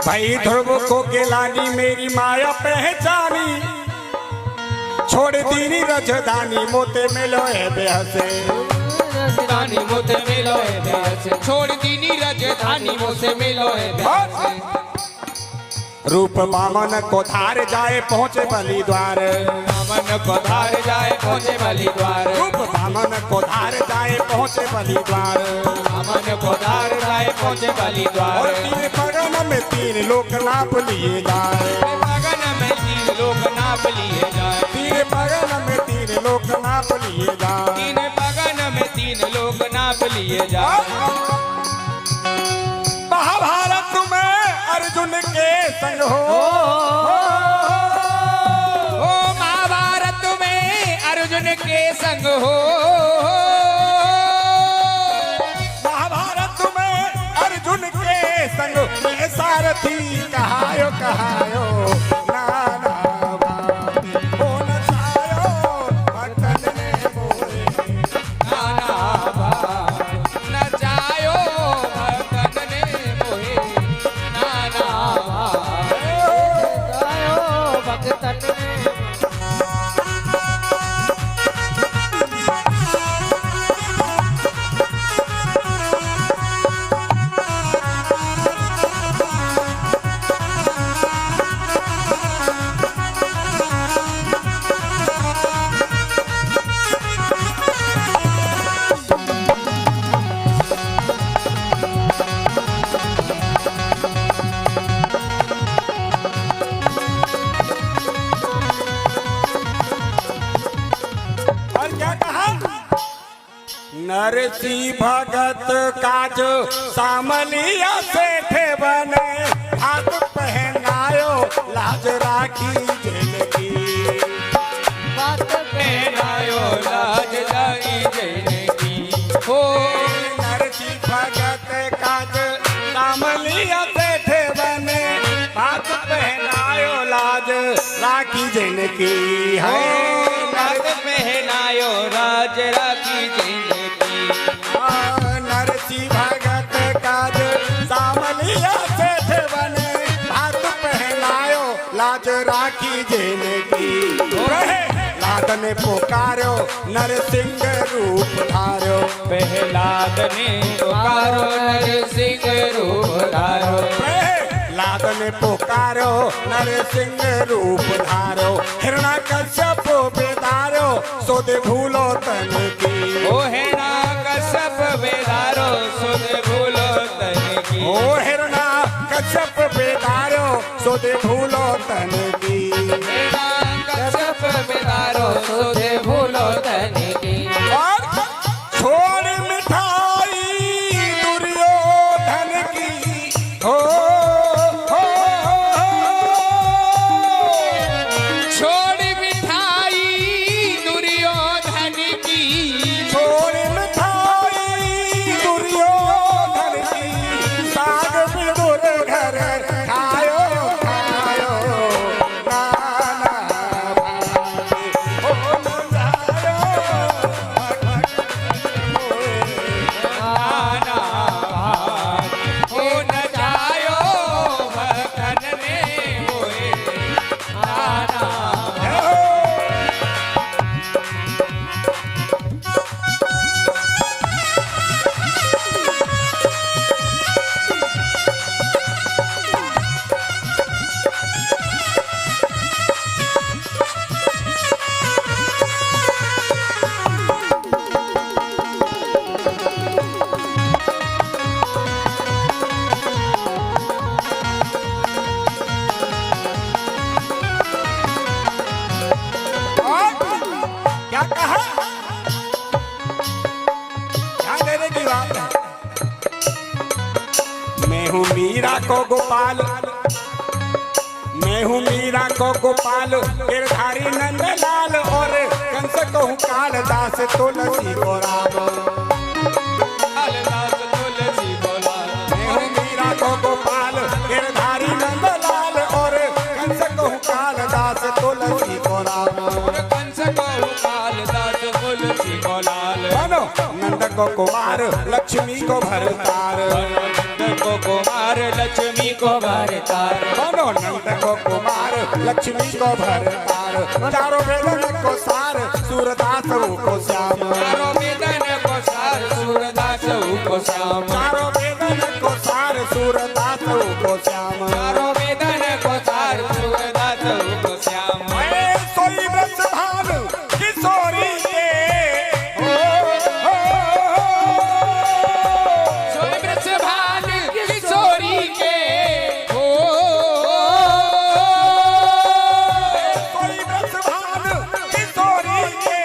भाई ध्रुव को गिलानी मेरी माया पहचानी, छोड़ दीनी रजधानी मोते मिलो है बेहसे, राजधानी मोते मिलो है बेहसे, छोड़ दीनी राजधानी मोते मिलो है बेहसे। रूप बामन को धार जाए पहुँचे बलि द्वार, बामन को धार जाए पहुँचे बलि द्वार, रूप बामन को धार जाए पहुँचे बलि द्वार, बामन को धार जाए पहुँचे बलि द्वार। और तीन पगन में तीन लोक नाप लिए जाए, पगन में तीन लोक नाप लिए जाए, तीन पगन में तीन लोक नाप लिए जाए, तीन पगन में तीन लोक नाप लिए जाए। महाभारत में अर्जुन के संग हो, महाभारत में अर्जुन के संग हो, महाभारत में अर्जुन के संग में सारथी कहायो कहायो, नाना भांति हो नचायो भक्तन ने मोहे, नाना भांति नचायो भक्तन ने मोहे, नाना भांति भक्तन ने नरसी भगत काज सामलिया सेठ बने हाथ पहनायो लाज राखी जेल की बात पहनायो लाज राखी जेल की हो नरसी भगत काज सामलिया सेठ बने हाथ पहनायो लाज राखी जेल की हो है राज पहनायो राज राखी जेल की नरसी भगत काज सामलिया सेठ बने हाथ पहनायो लाज राखी जेल की रहे लादन पुकारो नरसिंह रूप धारो प्रहलाद ने पुकारो नरसिंह रूप धारो लादन पुकारो नरसिंह रूप धारो हिरणा कश्यप बेदारो सोदे भूलो तन की ओ हेना कश्यप बेदारो सुध भूलो तन की ओ हिरणा कश्यप बेदारो सोदे भूलो तन की हेना कश्यप बेदारो सुध भूलो तन की और छोड़ मिठाई दुर्योधन की हो छोड़ मिठाई दुर्योधन की छोड़ मिठाई दुर्योधन की साग विदुर घर खायो खायो नाना भाई हो न जायो नाना हो न जायो भक्तन में होए नाना क्या कहा ध्यान देने की बात है मैं हूँ मीरा को गोपाल मैं हूँ मीरा को गोपाल गिरधारी नंदलाल और कंस को हूँ कालदास तुलसी को राम कालिदास तुलसी बोला मैं हूँ मीरा को गोपाल गिरधारी नंदलाल और कंस को हूँ कालदास तुलसी को राम कंस को कालिदास तुलसी को लाल मानो नंद को कुमार लक्ष्मी को भरतार नंद को कुमार लक्ष्मी को भरतार मानो नंद को कुमार लक्ष्मी को भरतार चारों वेदन को सार सूरदास को श्याम चारों वेदन को सार सूरदास को श्याम चारों वेदन को सार सूरदास को श्याम चारों वेदन को सार सूरदास को श्याम मैं सोई व्रत भानु किशोरी के सोई ब्रज भान किशोरी के हो सोई व्रत भानु किशोरी के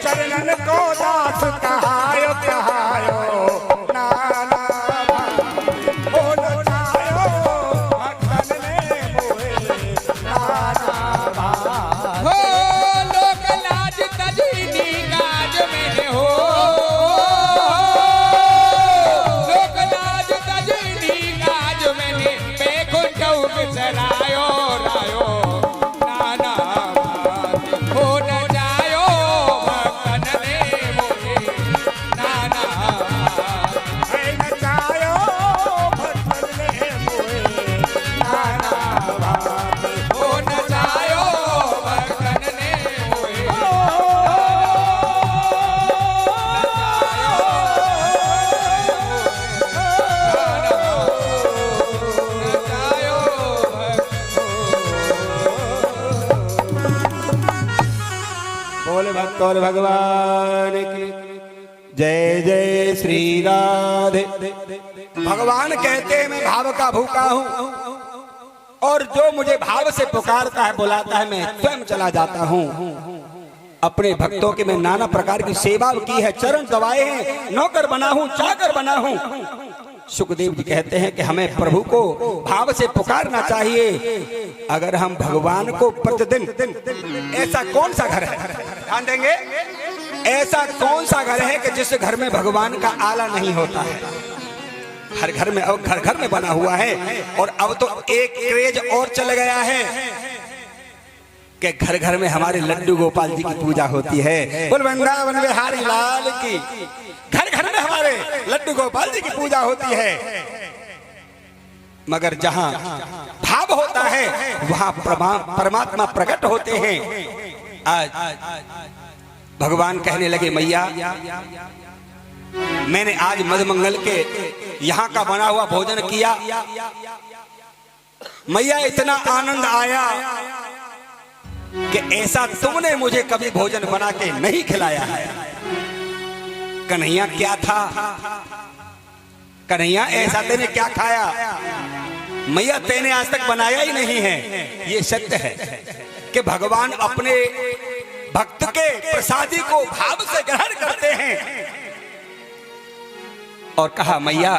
चरणन को दास कहायो कहायो नाना हो न जायो भक्तन ने मोहे नाना हो लोक लाज तजनी गाज में हो लोक लाज तजनी गाज में बैकुंठ बिसरायो रायो नाना हो न जायो भक्तन ने मोहे नाना है न जायो भक्तन ने मोहे नाना हो न जायो भक्तन ने मोहे बोले भक्त और भगवान की जय जय श्री राधे। भगवान कहते हैं मैं भाव का भूखा हूँ और जो मुझे भाव से पुकारता है बुलाता है मैं स्वयं चला जाता हूँ। अपने भक्तों के मैं नाना प्रकार की सेवा की है, चरण दबाए हैं, नौकर बना हूं, चाकर बना हूं। सुखदेव जी कहते हैं कि हमें प्रभु को भाव से पुकारना चाहिए। अगर हम भगवान को प्रतिदिन, ऐसा कौन सा घर है, ध्यान देंगे, ऐसा कौन सा घर है कि जिस घर में भगवान का आला नहीं होता है? हर घर में, अब घर घर में बना हुआ है। और अब तो एक क्रेज और चल गया है कि घर घर में हमारे लड्डू गोपाल जी की पूजा होती है। बोल वृंदावन बिहारी लाल की। घर घर में हमारे लड्डू गोपाल जी की पूजा होती है। मगर जहां भाव होता है वहां परमात्मा प्रकट होते हैं। आज भगवान कहने लगे, मैया मैंने आज मधुमंगल के यहाँ का बना हुआ भोजन किया, मैया इतना आनंद आया कि ऐसा तुमने मुझे कभी भोजन बना के नहीं खिलाया है। कन्हैया क्या था, कन्हैया ऐसा तेने क्या खाया? मैया तेने आज तक बनाया ही नहीं है। ये सत्य है कि भगवान अपने भक्त के प्रसादी को भाव से ग्रहण करते हैं। और कहा, मैया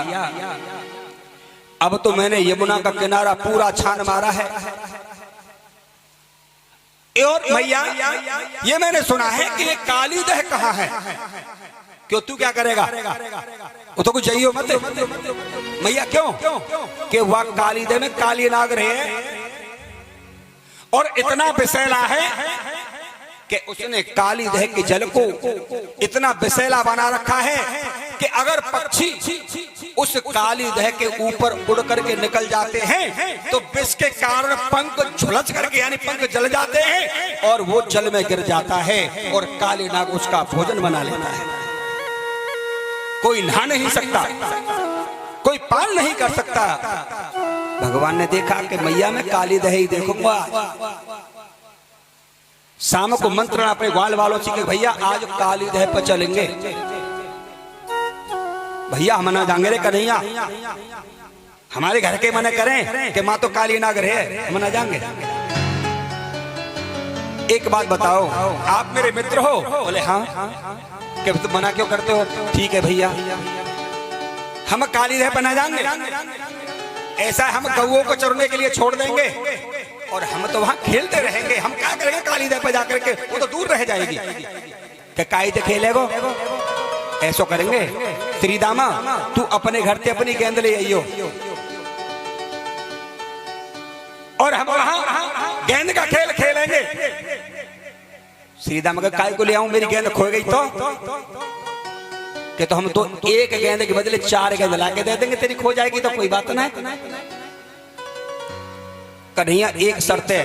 अब तो मैंने यमुना का किनारा पूरा छान मारा है। और मैया ये मैंने सुना है कि ये काली दह कहाँ है? क्यों, तू क्या करेगा? वो तो कुछ चाहिए मत। मैया क्यों? कि वह काली दह में काली नाग रहे और इतना विषैला है कि उसने काली दह के जल को इतना विषैला बना रखा है कि अगर पक्षी उस काली दह के ऊपर उड़ करके निकल जाते हैं तो विष के कारण पंख झुलस करके, यानी पंख जल जाते हैं और वो जल में गिर जाता है और काली नाग उसका भोजन बना लेता है। कोई नहा नहीं सकता, कोई पान नहीं कर सकता। भगवान ने देखा कि मैया मैं काली दह ही देखूंगा। शाम को मंत्र अपने ग्वाल वालों से कि भैया आज काली दह पर चलेंगे। भैया हम ना जाएंगे रे कन्हैया, हमारे घर के मना करें कि माँ तो काली नाग रहे, हम ना जाएंगे। एक बात बताओ, आप मेरे मित्र हो? बोले हाँ। कि तुम मना क्यों करते हो? ठीक है भैया, हम काली दह पर ना जाएंगे। ऐसा हम गौओं को चरने के लिए छोड़ देंगे और हम तो वहां खेलते रहेंगे। हम क्या करेंगे काली दह पर जाकर के? वो तो दूर रह जाएगी। क्या काई दे खेलेगो? ऐसा करेंगे, श्री दामा तू अपने घर से अपनी गेंद ले आइयो और हम वहां गेंद का खेल खेलेंगे। श्री दामा का काय को ले आऊं, मेरी गेंद खो गई तो? कि तो हम तो एक गेंद के बदले 4 गेंद ला के दे देंगे, तेरी खो जाएगी तो कोई बात ना। कन्हैया एक शर्त है,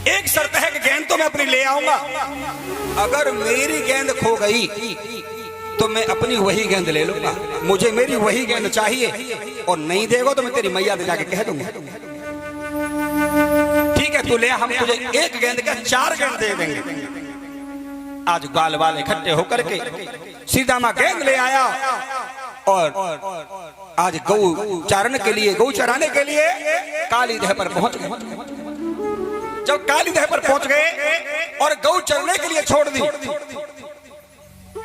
एक शर्त है कि गेंद तो मैं अपनी ले आऊंगा। अगर मेरी गेंद खो गई तो मैं अपनी वही गेंद ले लूंगा, मुझे मेरी वही गेंद चाहिए। और नहीं देगा तो मैं तेरी मैया से जाके कह दूंगा। ठीक है तू ले, हम तुझे एक गेंद का 4 गेंद दे देंगे। आज ग्वाल वाले इकट्ठे होकर के सीतामा गेंद ले आया और आज गौ चारण के लिए, गौ चराने के लिए काली दह पर पहुंच गए। जब काली दह पर पहुंच गए और गौ चरने के लिए छोड़ दी,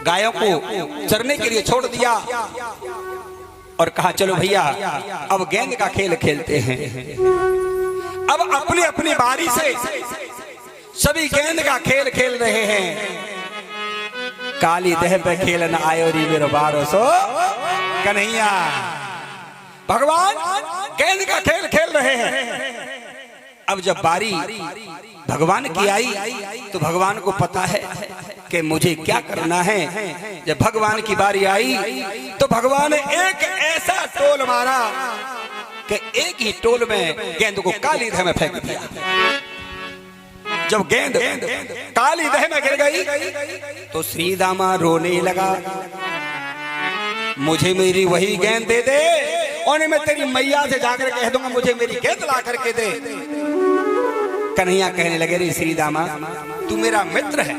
गायों को चरने के लिए छोड़ दिया और कहा चलो भैया अब गेंद का खेल खेलते हैं। अब अपनी अपनी बारी से सभी गेंद का खेल खेल रहे हैं। काली दह पे खेलना आयो री मेरो बारो सो कन्हैया। भगवान गेंद का खेल खेल रहे हैं। अब जब बारी भगवान की आई तो भगवान को पता है कि मुझे क्या करना है। जब भगवान की बारी आई तो भगवान ने एक ऐसा टोल मारा कि एक ही टोल में गेंद को काली दह में फेंक दिया। जब गेंद काली दह में गिर गई तो श्री दामा रोने लगा, मुझे मेरी वही गेंद दे दे और मैं तेरी मैया से जाकर कह दूंगा मुझे मेरी गेंद ला करके दे। कन्हैया कहने लगे, रे श्री दामा तू मेरा मित्र है,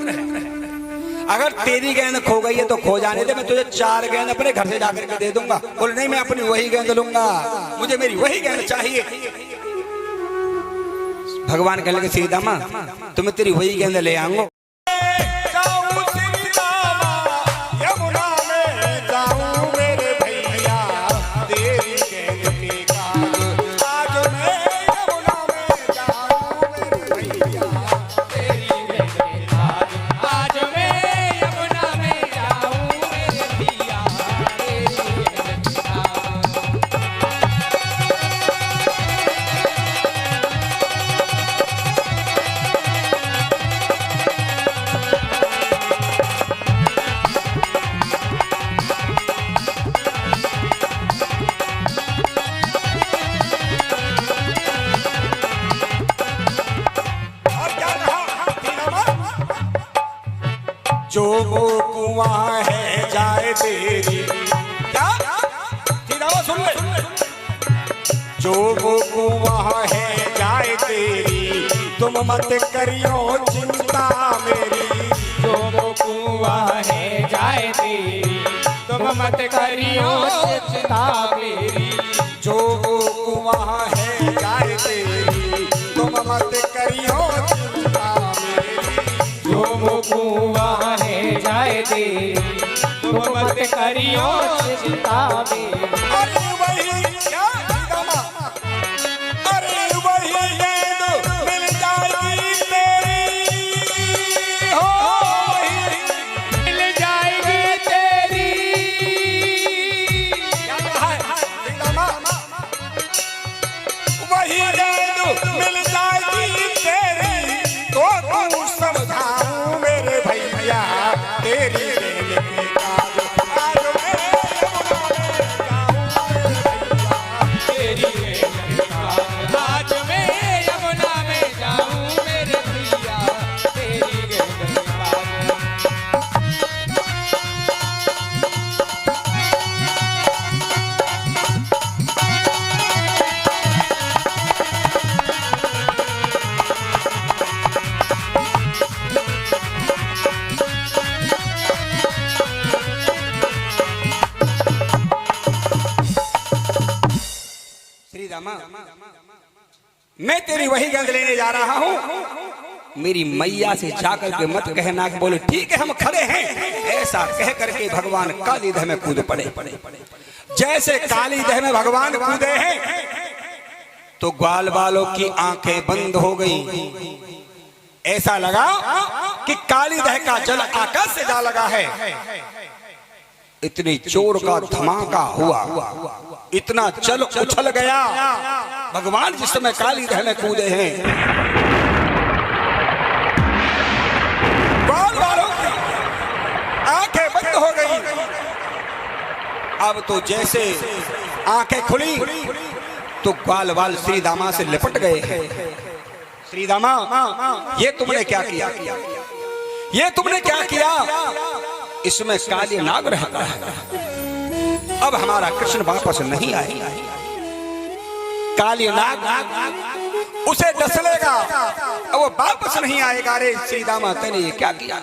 अगर तेरी गेंद खो गई है तो खो जाने दे, मैं तुझे 4 गेंद अपने घर से जाकर के दे दूंगा। बोले नहीं मैं अपनी वही गेंद लूंगा, मुझे मेरी वही गेंद चाहिए। भगवान कहने लगे, श्री दामा तुम्हें तेरी वही गेंद ले आऊंगा। जो वो कुआं है जाए तेरी, क्या सीधा वो सुन ले, जो वो कुआं है जाए तेरी, तुम मत करियो चिंता मेरी, जो वो कुआं है जाए तेरी, तुम मत करियो चिंता मेरी, जो वो कुआं है जाए तेरी, तुम मत करियो चिंता मेरी, जो वो कुआं है जाए तेरी, तुम मत करियो चिंता मेरी। अरे वही क्या सीतामा, अरे वही गेंद मिल जाएगी तेरी, हो मिल जाएगी तेरी, क्या कहा है सीतामा, वही गेंद मिल जाएगी तेरी, तो तू समझाऊं मेरे भैया तेरी गेंद की काज, आज मैं यमुना में जाऊं मेरे भैया, तेरी गेंद की काज। आज मैं यमुना में जाऊं मेरे भैया, तेरी गेंद श्री रामा, मैं तेरी वही गेंद लेने जा रहा हूँ, मेरी मैया से जाकर के मत कहना कि बोले ठीक है हम खड़े हैं, ऐसा कह करके भगवान काली दह में कूद पड़े। जैसे काली दह में भगवान कूदे हैं तो ग्वाल बालों की आंखें बंद हो गई, ऐसा लगा कि काली दह का जल आकाश से जा लगा है। इतनी चोर का धमाका हुआ, इतना जल उछल गया, भगवान जिस समय काली दह में कूदे हैं, ग्वाल बालों की आंखें बंद हो गई। अब तो जैसे आंखें खुली तो ग्वाल बाल श्री दामा से लिपट गए। श्री दामा, ये तुमने क्या किया, ये तुमने क्या किया, इसमें काली नाग रहता है, अब हमारा कृष्ण वापस नहीं आएगा, काली नाग उसे डस लेगा, अब वो वापस नहीं आएगा। अरे श्री दामा तेने ये क्या किया।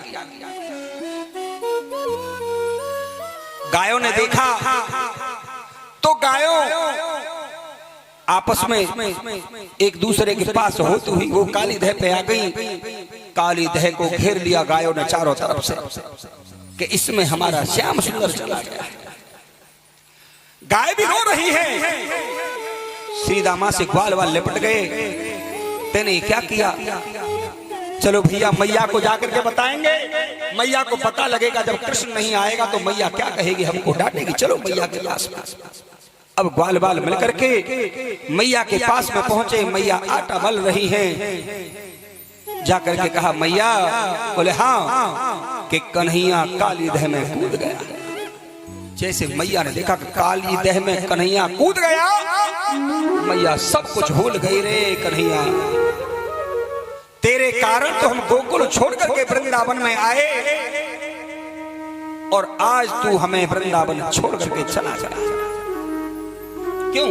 गायों ने देखा तो गायों आपस में एक दूसरे के पास होती हुई वो काली दह पे आ गई, काली दह को घेर लिया गायों ने चारों तरफ से कि इसमें हमारा श्याम सुंदर चला गया। गाय भी रो रही है, श्री दामा से ग्वाल वाल लिपट गए, तेने क्या किया। चलो भैया मैया को जाकर के बताएंगे, मैया को पता लगेगा जब कृष्ण नहीं आएगा तो मैया क्या कहेगी, हमको डांटेगी, चलो मैया के पास। अब ग्वाल बाल मिलकर के मैया के पास में पहुंचे, मैया आटा मल रही हैं, जाकर के कहा मैया, बोले हाँ कि कन्हैया काली दह में कूद गया। जैसे मैया ने देखा कि काली दह में कन्हैया कूद गया, मैया सब कुछ भूल गई। रे कन्हैया, तेरे कारण तो हम गोकुल छोड़ करके वृंदावन में आए और आज तू हमें वृंदावन छोड़ करके चला चला। क्यों?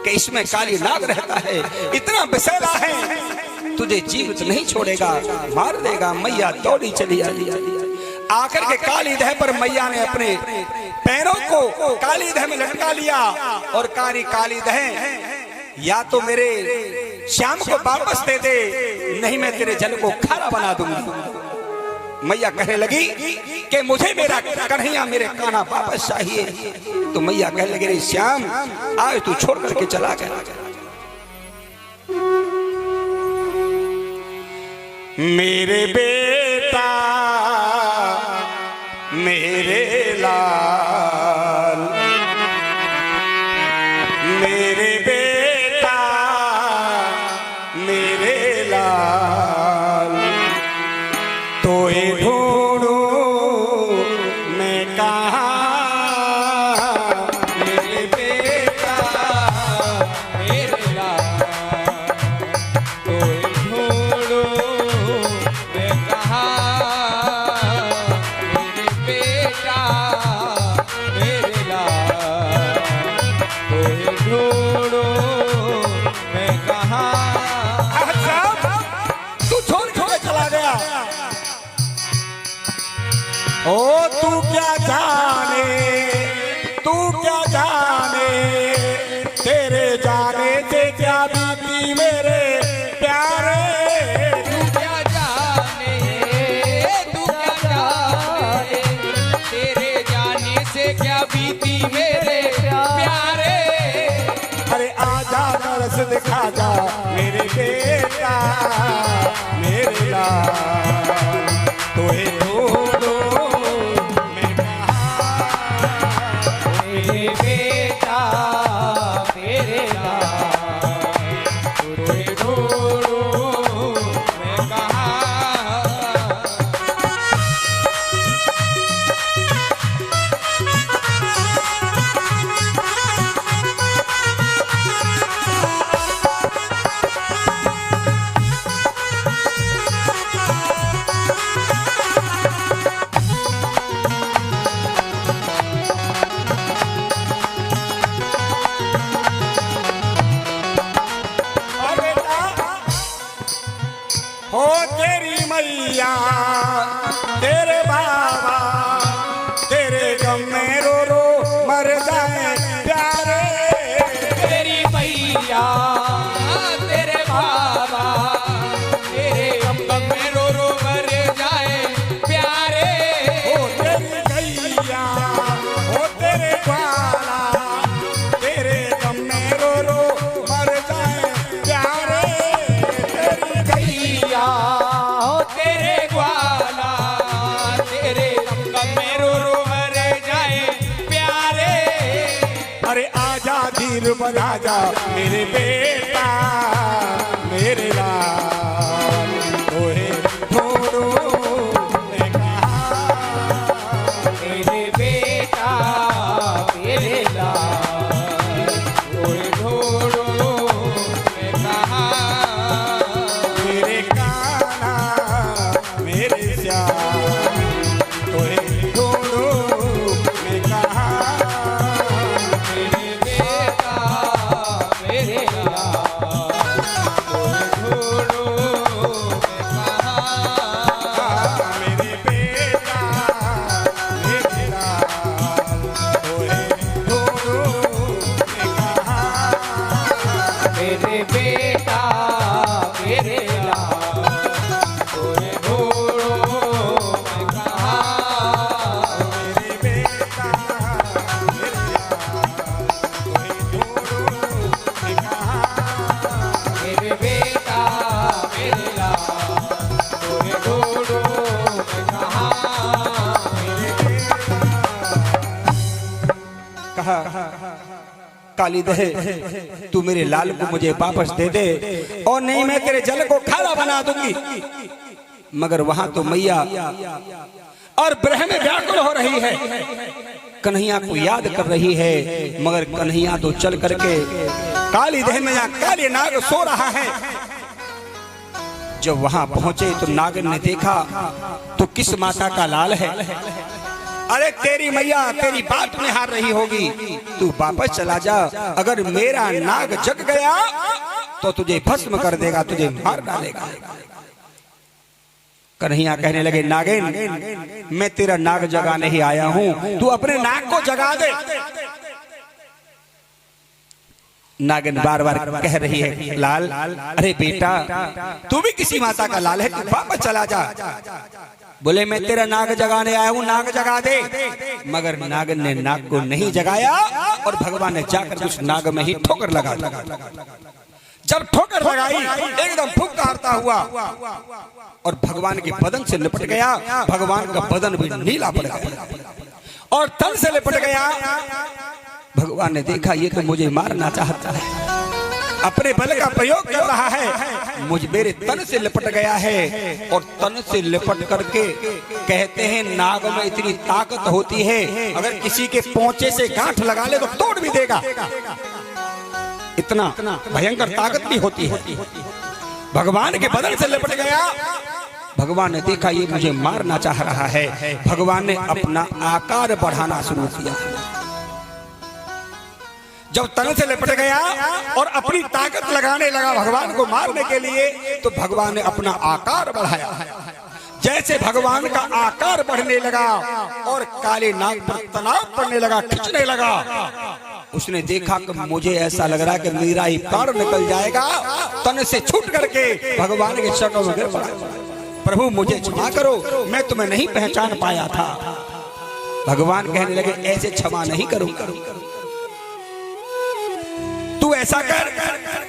कि इसमें काली नाग रहता है, इतना विषैला है, तुझे जीवित नहीं छोड़ेगा, मार देगा। मैया दौड़ी चली आई, आकर के काली दह पर मैया ने अपने पैरों को काली दह में लटका लिया और काली दह, या तो मेरे श्याम को वापस दे दे, नहीं मैं तेरे जल को खारा बना दूंगी। मैया कहने लगी कि मुझे मेरा कन्हैया, मेरे कान्हा वापस चाहिए। तो मैया कहने लगी, रे श्याम आज तू छोड़ करके चला गया, मेरे बेटा मेरे लाल, मेरे बेटा मेरे लाल, तोए ढूंढूं मैं कहाँ, मेरे बेटा मेरे लाल, तोए ढूंढूं मैं कहाँ, जाने, तू क्या जाने, तेरे जाने से क्या बीती मेरे प्यारे। तू क्या जाने, तू क्या जाने, तेरे जाने से क्या बीती मेरे प्यारे। अरे आजा तरस दिखा जा मेरे बेटा, मेरे लाल तोहे ढूंढो मैं कहाँ। मेरे बेटा मेरे लाल तुझे ढूंढूं मैं कहाँ। और बेटा हो तेरी मैया, तेरे बाबा, तेरे गम में रो रो मर जाए प्यारे। तेरी मैया तेरे बाबा तेरे गम में रो रो मर जाए प्यारे। हो तेरी गैया, हो तेरे ग्वाला, तेरे गम में रो रो मर जाए प्यारे। तेरी गैया हो तेरे ग्वाला तेरे गम में रो रो मर जाए प्यारे। अरे आजा धीर बना जा मेरे बेटा, मेरे लाल तोहे ढूंढो मैं कहाँ। मेरे बेटा मेरे लाल तुझे ढूंढूं मैं कहाँ। मेरे कान्हा, मेरे श्याम तोहे ढूंढो मैं कहाँ। मेरे बेटा मेरे लाल तुझे ढूंढूं मैं कहाँ। मेरे बेटा, मेरे लाल तोहे ढूंढो मैं कहाँ। मेरे बेटा मेरे लाल तुझे ढूंढूं मैं कहाँ। मेरे बेटा, मेरे लाल तोहे ढूंढो मैं कहाँ। मेरे बेटा मेरे लाल तुझे ढूंढूं मैं कहाँ। कहा काली दहे तू मेरे लाल को मुझे वापस दे दे, और नहीं मैं तेरे जल को खारा बना दूंगी। मगर वहां तो मैया और ब्रह्म में व्याकुल हो रही है, कन्हैया को याद कर रही है। मगर कन्हैया तो चल करके काली दह में काली नाग सो रहा है। जब वहां पहुंचे तो नागिन ने देखा तो किस माता का लाल है। अरे तेरी मैया तेरी बात में हार रही होगी, तू वापस चला जा। अगर मेरा नाग जग गया तो तुझे भस्म कर देगा, तुझे मार डालेगा। कन्हैया कहने लगे नागिन मैं तेरा नाग जगाने ही आया हूं, तू अपने नाग को जगा दे। नागिन बार बार कह रही है लाल, अरे बेटा तू भी किसी माता का लाल है, तू वापस चला जा। बोले मैं तेरा नाग जगाने आया हूं, नाग जगा दे। मगर नागिन ने नाग को नहीं जगाया और भगवान ने जाकर उस नाग में ही ठोकर लगा। जब ठोकर लगाई एकदम फुंकारता हुआ और भगवान के बदन से लिपट गया। भगवान का बदन भी नीला पड़ गया और तन से लिपट गया। भगवान ने देखा ये तो मुझे मारना चाहता है, अपने बल का प्रयोग कर रहा है, मुझ मेरे तन से लिपट गया है। और तन से लिपट करके कहते हैं नाग में इतनी ताकत होती है, अगर किसी के पोंचे से गांठ लगा ले तो तोड़ भी देगा, इतना भयंकर ताकत भी होती है। भगवान के बदन से लिपट गया। भगवान ने देखा ये मुझे मारना चाह रहा है। भगवान ने अपना आकार बढ़ाना शुरू किया। जब तन से लिपट गया और अपनी ताकत लगाने लगा भगवान को मारने के लिए, तो भगवान ने अपना आकार बढ़ाया। जैसे भगवान का आकार बढ़ने लगा और काले नाग पर तनाव पड़ने लगा, खींचने लगा। उसने देखा कि मुझे ऐसा लग रहा है कि मेरा ही प्राण निकल जाएगा। तन से छूट करके भगवान के चरणों में गिर पड़ा। प्रभु मुझे क्षमा करो, मैं तुम्हें नहीं पहचान पाया था। भगवान कहने लगे ऐसे क्षमा नहीं करूंगा, तू ऐसा कर,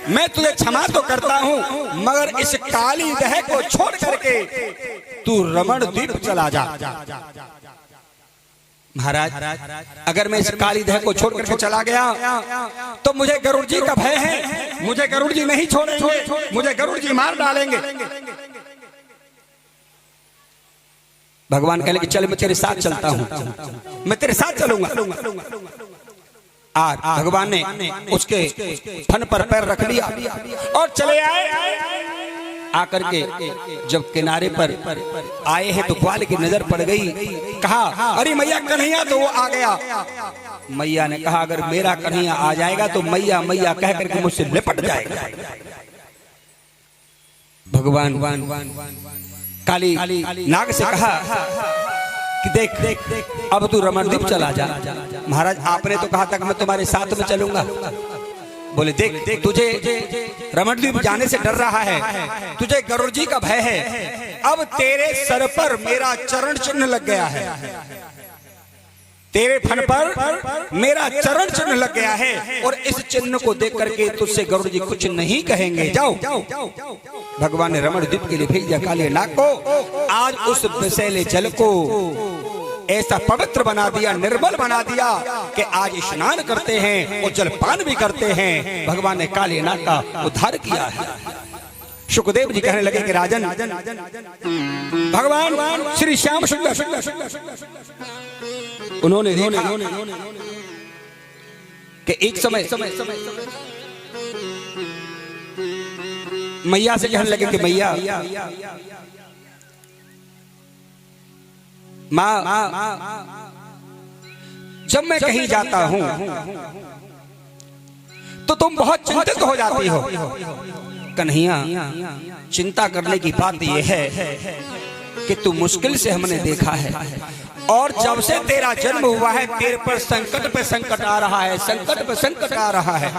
मैं तुझे क्षमा तो करता हूं मगर इस काली दह को छोड़ करके तू रमण द्वीप चला जा। महाराज अगर मैं इस काली दह को छोड़ करके चला गया तो मुझे गरुड़ जी का भय है, मुझे गरुड़ जी नहीं छोड़ेंगे, मुझे गरुड़ जी मार डालेंगे। भगवान कहले कि चल मैं तेरे साथ चलता हूं, मैं तेरे साथ चलूंगा। आज भगवान ने उसके फन पर पैर रख लिया और चले आए। आकर के जब किनारे पर आए हैं तो ग्वाल की नजर पड़ गई। कहा अरे मैया कन्हैया, तो वो आ गया। मैया ने कहा अगर मेरा कन्हैया आ जाएगा तो मैया मैया कह करके मुझसे लिपट जाएगा। भगवान काली नाग से कहा कि देख अब तू रमणद्वीप चला जा। महाराज आपने तो कहा था कि मैं तुम्हारे साथ में चलूंगा। बोले देख तुझे रमणद्वीप जाने से डर रहा है, तुझे गरुड़ जी का भय है। अब तेरे सर पर मेरा चरण चिन्ह लग गया है, तेरे फन पर मेरा चरण चिन्ह लग गया है और इस चिन्ह को देख करके तुझसे गरुड़ जी कुछ नहीं कहेंगे। जाओ। भगवान ने रमणद्वीप के लिए भेज दिया काले नाग को। आज उस विषैले जल को ऐसा पवित्र बना दिया, निर्मल बना दिया कि आज स्नान करते हैं और जलपान भी करते हैं। भगवान ने काले नाग का उद्धार किया है। सुखदेव जी कहने लगे कि राजन भगवान श्री श्याम सुंदर उन्होंने कि एक समय मैया से कहने लगे कि मैया माँ जब मैं कहीं जाता हूं तो तुम बहुत चिंतित हो जाती हो। कन्हैया चिंता करने की बात यह है कि तू मुश्किल से हमने देखा है और जब से तेरा जन्म हुआ है तेरे पर संकट पे संकट आ रहा है, संकट पे संकट आ रहा है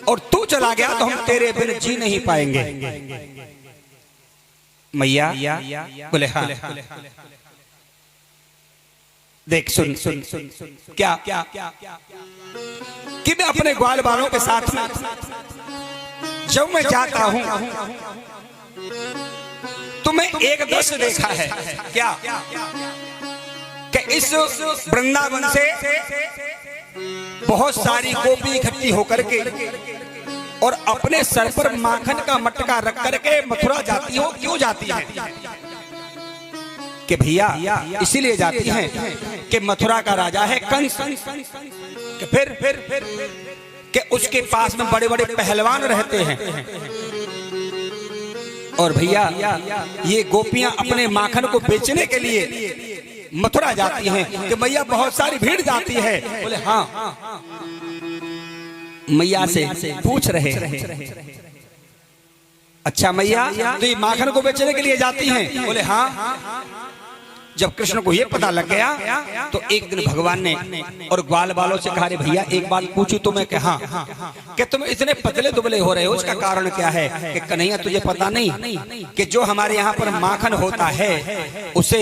और तू चला गया तो हम तेरे बिन जी नहीं पाएंगे। मैया बोले हाँ। देख सुन क्या कि मैं अपने ग्वाल बालों के साथ में जब मैं जाता हूं तो मैं एक दृश्य देखा है। क्या कि इस वृंदावन से बहुत सारी गोपी इकट्ठी होकर के और अपने सर पर माखन का मटका रख करके मथुरा जाती हो। क्यों जाती है? कि भैया इसीलिए जाती हैं कि मथुरा का राजा है कंस, कि फिर कि उसके पास में बड़े बड़े पहलवान रहते हैं और भैया ये गोपियां अपने माखन को बेचने के लिए मथुरा जाती हैं कि मैया बहुत सारी भीड़ जाती है। बोले हाँ। मैया से पूछ रहे अच्छा मैया तो ये माखन को बेचने के लिए जाती हैं? बोले हाँ। जब कृष्ण को ये पता लग गया तो एक दिन भगवान ने और ग्वाल बालों से कहा भैया एक बात पूछूं तो मैं कहा कि तुम इतने पतले दुबले हो रहे हो, उसका कारण क्या है? कि कन्हैया तुझे पता नहीं कि जो हमारे यहाँ पर माखन होता है उसे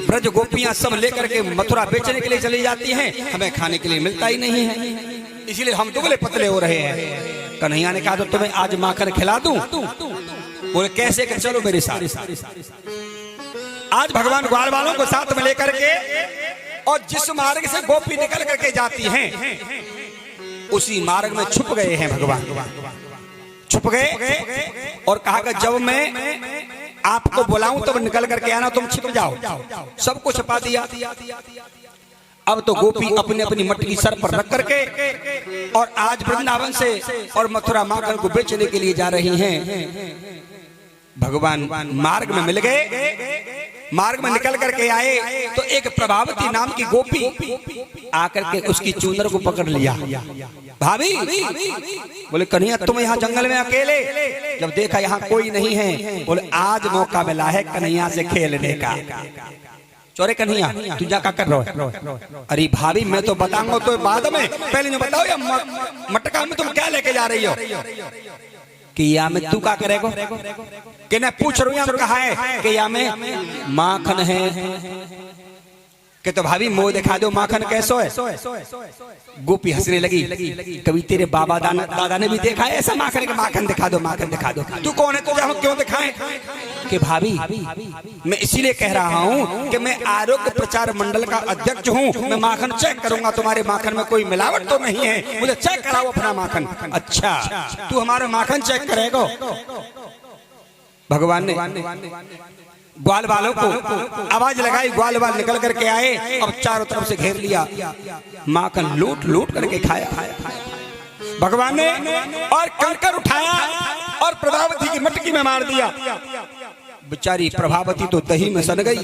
ब्रज गोपियां सब लेकर के मथुरा बेचने के लिए चली जाती हैं, हमें खाने के लिए मिलता ही नहीं है, इसीलिए हम दुबले पतले हो रहे हैं। कन्हैया ने कहा तो तुम्हें आज माखन खिला दूं? बोले कैसे? कि चलो मेरे साथ। आज भगवान ग्वाल वालों को साथ में लेकर के और जिस मार्ग से गोपी निकल करके जाती हैं उसी मार्ग में छुप गए हैं। भगवान छुप गए और कहा कि जब मैं आपको बुलाऊं तब निकल करके आना, तुम छिप जाओ। सबको छिपा दिया। अब तो गोपी अपने अपनी मटकी सर पर रख करके और आज वृंदावन से और मथुरा माखन को बेचने के लिए जा रही हैं। भगवान मार्ग में मिल गए। मार्ग में निकल करके आए तो एक प्रभावती नाम की गोपी आकर के उसकी चूनर को पकड़ लिया। भाभी, बोले कन्हैया तुम यहाँ जंगल में अकेले? जब देखा यहाँ कोई नहीं है, बोले आज मौका मिला है कन्हैया से खेलने का। चोरे कन्हैया तू जा क्या कर रहा है? अरे भाभी मैं तो बताऊंगा तो बाद में, पहले जो बताओ या मटका में तुम क्या लेके जा रही हो? कि या में तू क्या करेगो? कि मैं पूछ रही हूँ कहा है कि या में माखन है कि तो भाभी मुंह दिखा दो माखन कैसो है। गोपी हंसने लगी, कभी तेरे बाबा दादा ने भी देखा है ऐसा माखन के? माखन दिखा दो, माखन दिखा दो। तू कौन है? तुझे हम क्यों दिखाएं? कि भाभी मैं इसीलिए कह रहा हूँ कि मैं आरोग्य प्रचार मंडल का अध्यक्ष हूँ, मैं माखन चेक करूंगा तुम्हारे माखन में कोई मिलावट तो नहीं है, मुझे चेक कराओ अपना माखन। अच्छा तू हमारा माखन चेक करेगा? भगवान ने ग्वाल वालों को आवाज लगाई, ग्वाल वाल निकल करके आए, अब चारों तरफ से घेर लिया, माखन लूट लूट करके खाया भगवान ने, और कंकर उठाया और प्रभावती की मटकी में मार दिया। बेचारी प्रभावती तो दही में सन गई।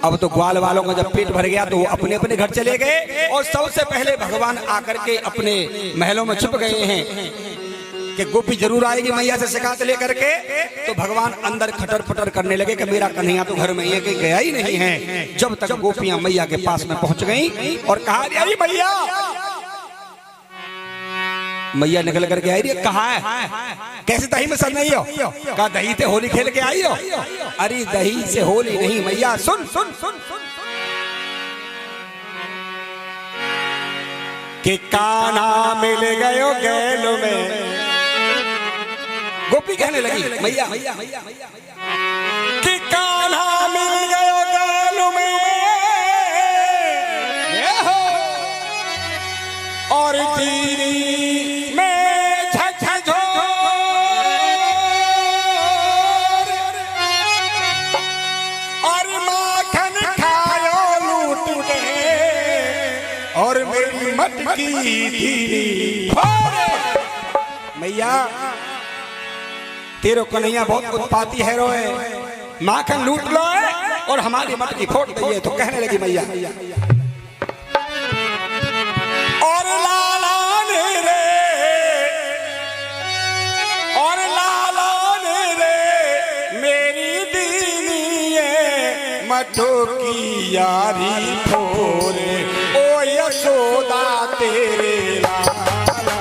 अब तो ग्वाल वालों का जब पेट भर गया तो वो अपने अपने घर चले गए, और सबसे पहले भगवान आकर के अपने महलों में छुप गए हैं कि गोपी जरूर आएगी मैया से शिकायत लेकर के। तो भगवान अंदर खटर फटर करने लगे कि मेरा कन्हैया तो घर में ये गया ही नहीं है। जब तक गोपियां मैया के पास में पहुंच गई और कहा अरे मैया, मैया निकल करके आई, कहा है कैसे दही में सर नहीं हो? कहा दही से होली खेल के आई हो? अरे दही से होली नहीं मैया, सुन सुन सुन सुन कि कान्हा मिल गयो गैलो में। गोपी कहने लगी मैया कि कान्हा मिल गयो गैलो में, और कीरी में झकझोर, और माखन खायो लूट के, और मेरी मटकी धीरी। मैया तेरो कन्हैया बहुत उत्पाती है रोए, माखन लूट लो है और हमारी मटकी फोड़ दइए। तो कहने लगी मैया और लाला ने रे, और लाला ने रे मेरी दीनी है मठो की यारी फोरे, ओ यशोदा तेरे लाला,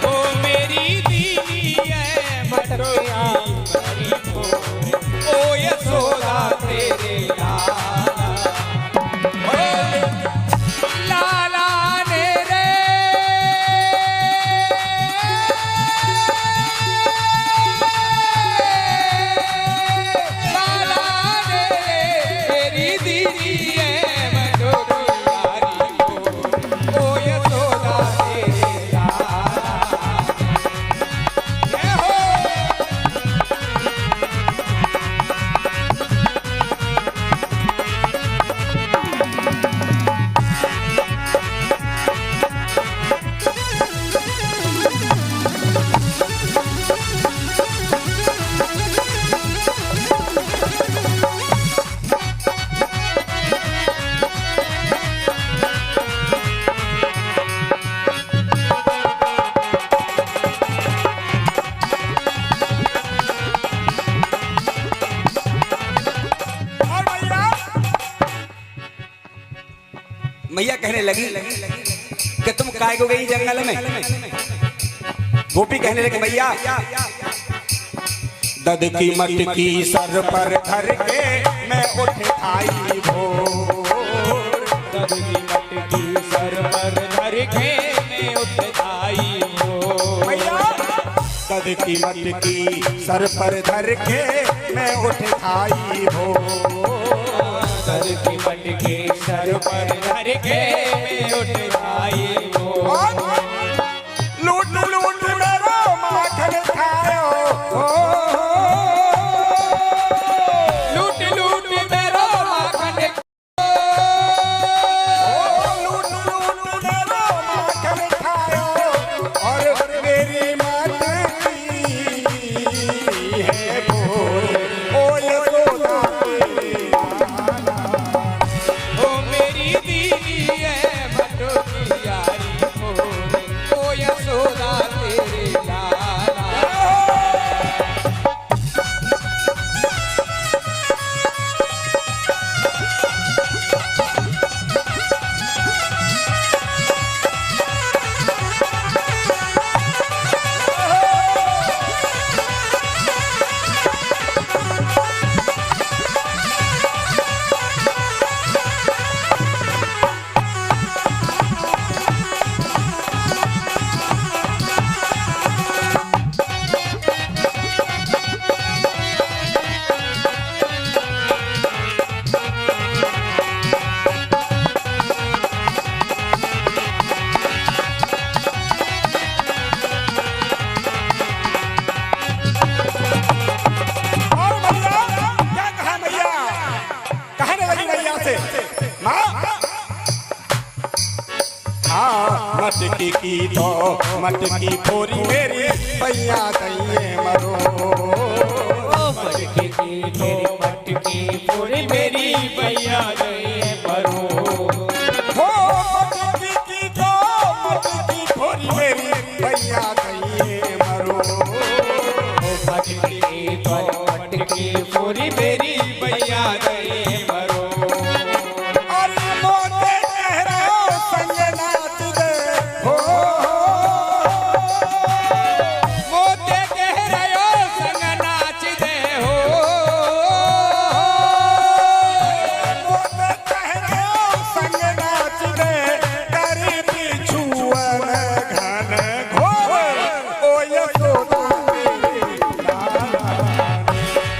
ओ मेरी दीनी है मठो की यारी फोरे, ओ यशोदा तेरे लाला। मैया कहने लगी कि तुम काय को गई जंगल में? गोपी कहने लगी मैया दद की मटकी सर पर धर के मैं उठ आई भोर, दद की मटकी सर पर धर के मैं उठ आई भोर। मैया दद की मटकी सर पर धर के मैं उठ आई भोर, दद की मटकी सर पर धर के मैं उठ आई भोर। लूट लूट मेरा माखन खायो, लूट लूट मेरा माखन, लूट लूट मेरा माखन खायो, और मेरी मटकी मटकी की तो मटकी फोरी मेरी भैया दैये मरो। मटकी की तो मटकी पूरी मेरी भैया दैये मरो। हो मटकी की तो मटकी फोरी मेरी भैया दैये मरो। मटकी की तो मटकी पूरी मेरी भैया दैये मरो। अरे मोते कह रहे हो संग नाच दे हो। मोते कह रहे हो संग नाच दे हो। मोते कह रहे हो संग नाच दे करी बिछुअन घन घोर ओ यशोदा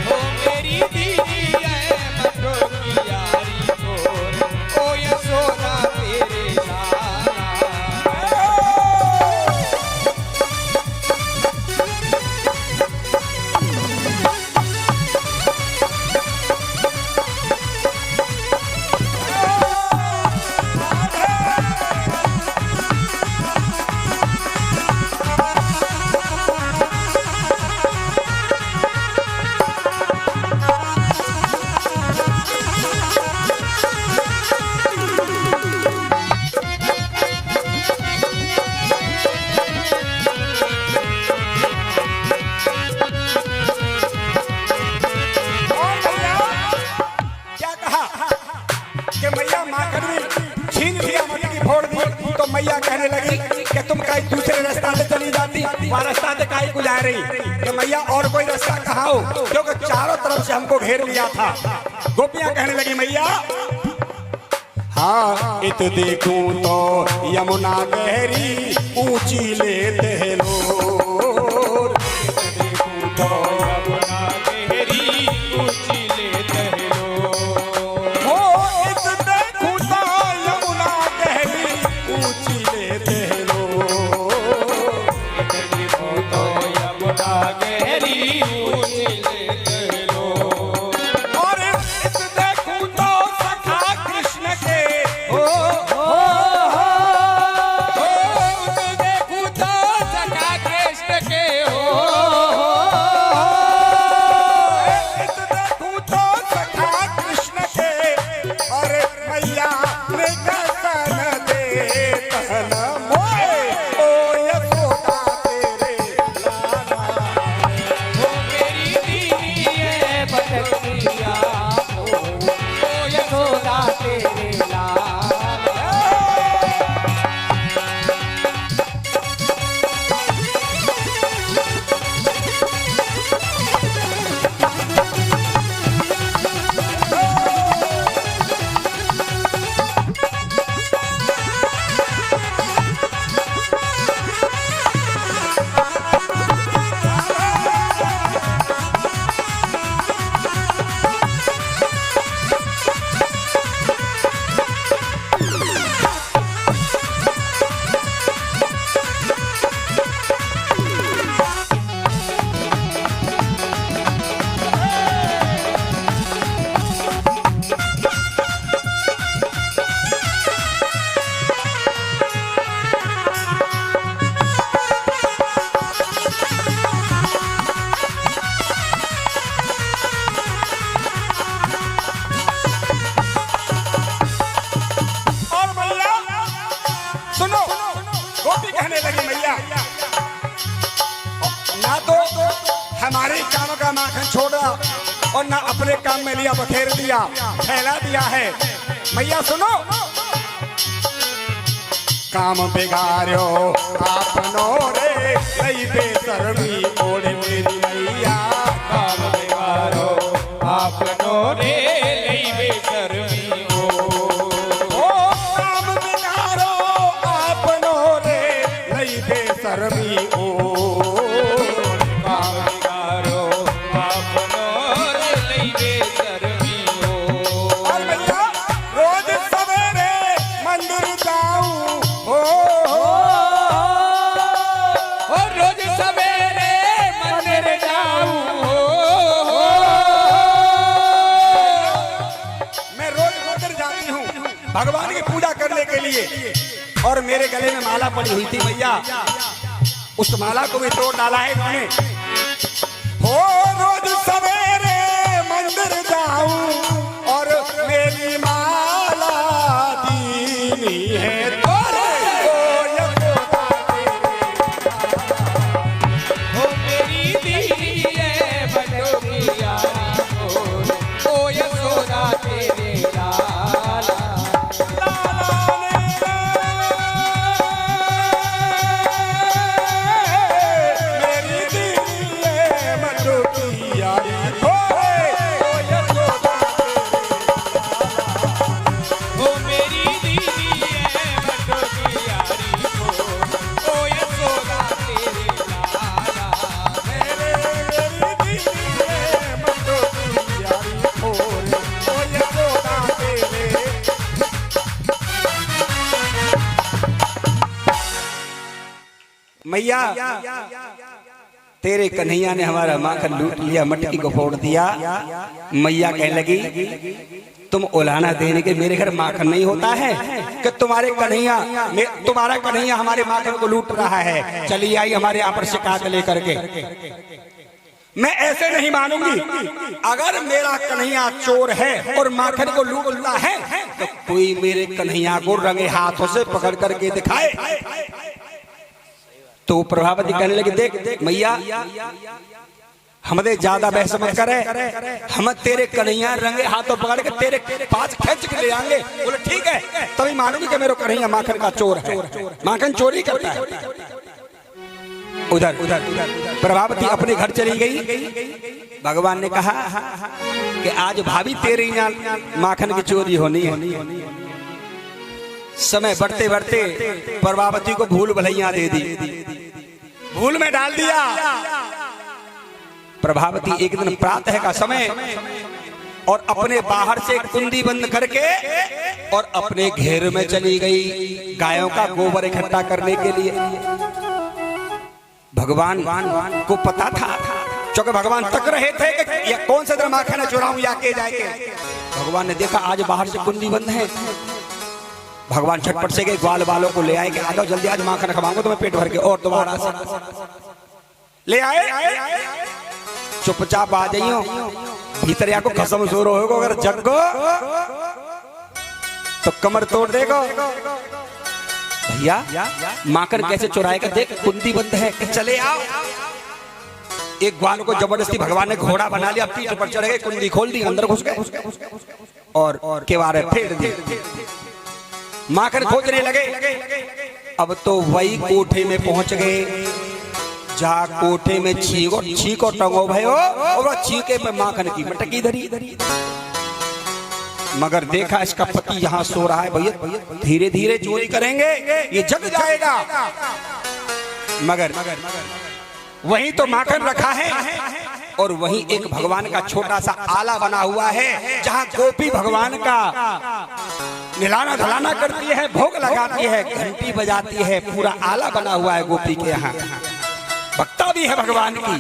ओ मेरी दीदी है मटो की यारी को। ओ यशोदा तेरे लाला। और भैया क्या कहा कि मैया माखन में छीन लिया मटकी फोड़ दी तो मैया कहने लगी कि तुम कहीं दूसरे रास्ता से चली जाती, वहाँ रास्ता से काहे को जा रही कि मैया और कोई रास्ता कहाँ हो, क्योंकि चारों तरफ से हमको घेर लिया था। गोपियां कहने लगी मैया हाँ इत देखूं तो यमुना गहरी ऊंची लेते लो। तो यमुना गहरी ऊंची लेते लो। हो इत देखूं तो यमुना गहरी ऊंची लेते लो। तो यमुना गहरी ऊंची लेते लो। और इत देखूं तो सखा कृष्ण के हो देखूं तो सखा कृष्ण के हो। इत देखूं तो सखा कृष्ण के और मैया ने दर्शन दे तन मोए ओ यशोदा तेरे लाला। ओ मेरी दीदी है बटकिया को। ओ यशोदा तेरे लाला। और मैया सुनो गोपी कहने लगी मैया ना तो हमारे कानों का माखन छोड़ा और ना अपने काम में लिया बखेर दिया फैला दिया है। मैया सुनो काम बिगाड़ो आपनो रे कई बेशर्मी ओढ़ मेरी मैया। काम बिगाड़ो आपनो रे लई बेशर्मी हो। ओ काम बिगाड़ो आपनो रे कई बेशर्मी ओ। काम बिगाड़ो आपनो रे लई बेशर्मी हो। और भैया रोज सवेरे मंदिर जाऊं हो और रोज सवेरे मंदिर जाऊं हो। मैं रोज मंदिर जाती हूँ भगवान की पूजा करने के लिए। और मेरे गले में माला पड़ी हुई थी मैया, उस माला को भी तोड़ डाला है इन्होंने। हो रोज सवेरे मंदिर जाऊं और मेरी माला दीनी है तोरे ओ मेरी दीदी है बटो की यारी ओ यशोदा तेरे लाला। मैया तेरे कन्हैया ने हमारा माखन लूट लिया, मटकी को फोड़ दिया। मैया कहने लगी तुम उलाहना देने के मेरे घर माखन नहीं होता है कि तुम्हारा कन्हैया हमारे माखन को लूट रहा है। चली आई हमारे यहाँ पर शिकायत लेकर के। मैं ऐसे नहीं मानूंगी, अगर मेरा कन्हैया चोर है और माखन को लूटता है तो कोई मेरे कन्हैया को रंगे हाथों से पकड़ करके दिखाए। तो प्रभावती कहने लगी देख मैया हमें ज्यादा बहस मत करे, हम तेरे कन्हैया रंगे हाथों पकड़ के तेरे पास खींच के ले आएंगे। बोले ठीक है, तभी मानूंगी कि मेरा कन्हैया माखन का चोर है, माखन चोरी करता है। उधर प्रभावती अपने घर चली गई। भगवान ने कहा कि आज भाभी तेरे यहाँ माखन की चोरी होनी है। समय बढ़ते बढ़ते प्रभावती को भूल भलैया दे दी, भूल में डाल दिया। प्रभावती एक दिन प्रातः का समय और अपने बाहर से कुंडी बंद करके और अपने घेर में चली गई गायों का गोबर इकट्ठा करने के लिए। भगवान को पता था, क्योंकि भगवान तक रहे थे कि या कौन सा माखन चुराऊं या के जाएंगे। भगवान ने देखा आज बाहर से कुंडी बंद है। भगवान झटपट से गए, ग्वाल वालों को ले आए कि आ जाओ जल्दी, आज माखन खवाऊंगा तुम्हें पेट भर के। और दोबारा से ले आए, चुपचाप आ जाइयो, भीतर या को कसम जोर होगा, अगर जग गो तो कमर तोड़ देगा। भैया माखन कैसे चुराएगा, देख कुंडी बंद है, चले आओ। एक ग्वाल को जबरदस्ती भगवान ने घोड़ा बना लिया, पीठ पर चढ़ गए, कुंडी खोल दी, अंदर घुस गए और केवारे फेर दिए। माखन खोजने लगे। अब तो वही कोठे में पहुंच गए जहाँ कोठे में छीको टंगो भयो और छीके पे माखन की मटकी धरी। मगर देखा इसका पति यहाँ सो रहा है, भैया धीरे धीरे चोरी करेंगे, ये जग जाएगा। मगर वहीं तो माखन रखा है और वहीं एक भगवान का छोटा सा आला बना हुआ है, जहाँ गोपी भगवान का निलाना धलाना करती है, भोग लगाती है, घंटी बजाती है, पूरा आला बना हुआ है गोपी के यहाँ। भक्ता भी है भगवान की।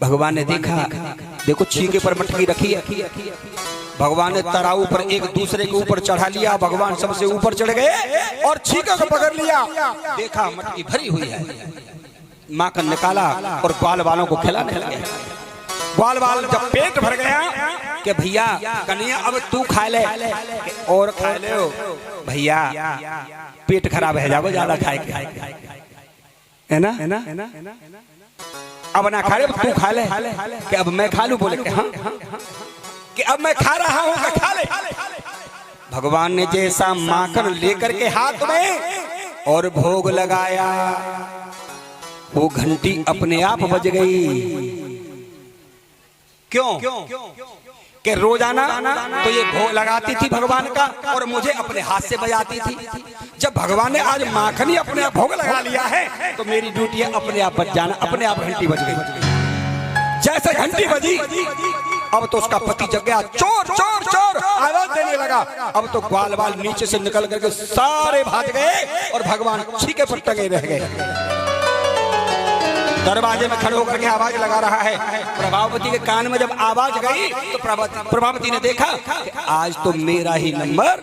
भगवान ने देखा, देखो छीके पर मटकी रखी है। भगवान ने तराऊ पर एक दूसरे के ऊपर चढ़ा लिया। भगवान सबसे ऊपर चढ़ गए और छीके को पकड़ लिया। देखा मटकी भरी हुई है। माखन निकाला और ग्वाल वालों को खिलाने लगे। ग्वाल वाल जब पेट भर गया कि भैया कन्हैया अब तू खा ले, और खा ले भैया, पेट खराब है जाओ ज्यादा खाए के, है ना? अब ना खा ले, तू खा ले कि अब मैं खा लूं। बोले कि हाँ कि अब मैं खा रहा हूं, खा ले। भगवान ने जैसा माखन लेकर के हाथ में और भोग लगाया, वो घंटी अपने आप बज गई। क्यों कि रोजाना तो ये भोग लगाती थी भगवान का और मुझे अपने हाथ से बजाती थी। जब भगवान ने आज माखन ही अपने आप भोग लगा लिया है तो मेरी ड्यूटी है अपने आप बज जाना। अपने आप घंटी बज गई। जैसे घंटी बजी अब तो उसका पति जग गया, चोर चोर चोर आवाज देने लगा। अब तो ग्वाल वाल नीचे से निकल करके सारे भाग गए और भगवान छीके पर टंगे रह गए। दरवाजे में खड़े होकर के आवाज लगा रहा है। प्रभावती के कान में जब आवाज गई तो प्रभावती ने देखा कि आज तो मेरा ही नंबर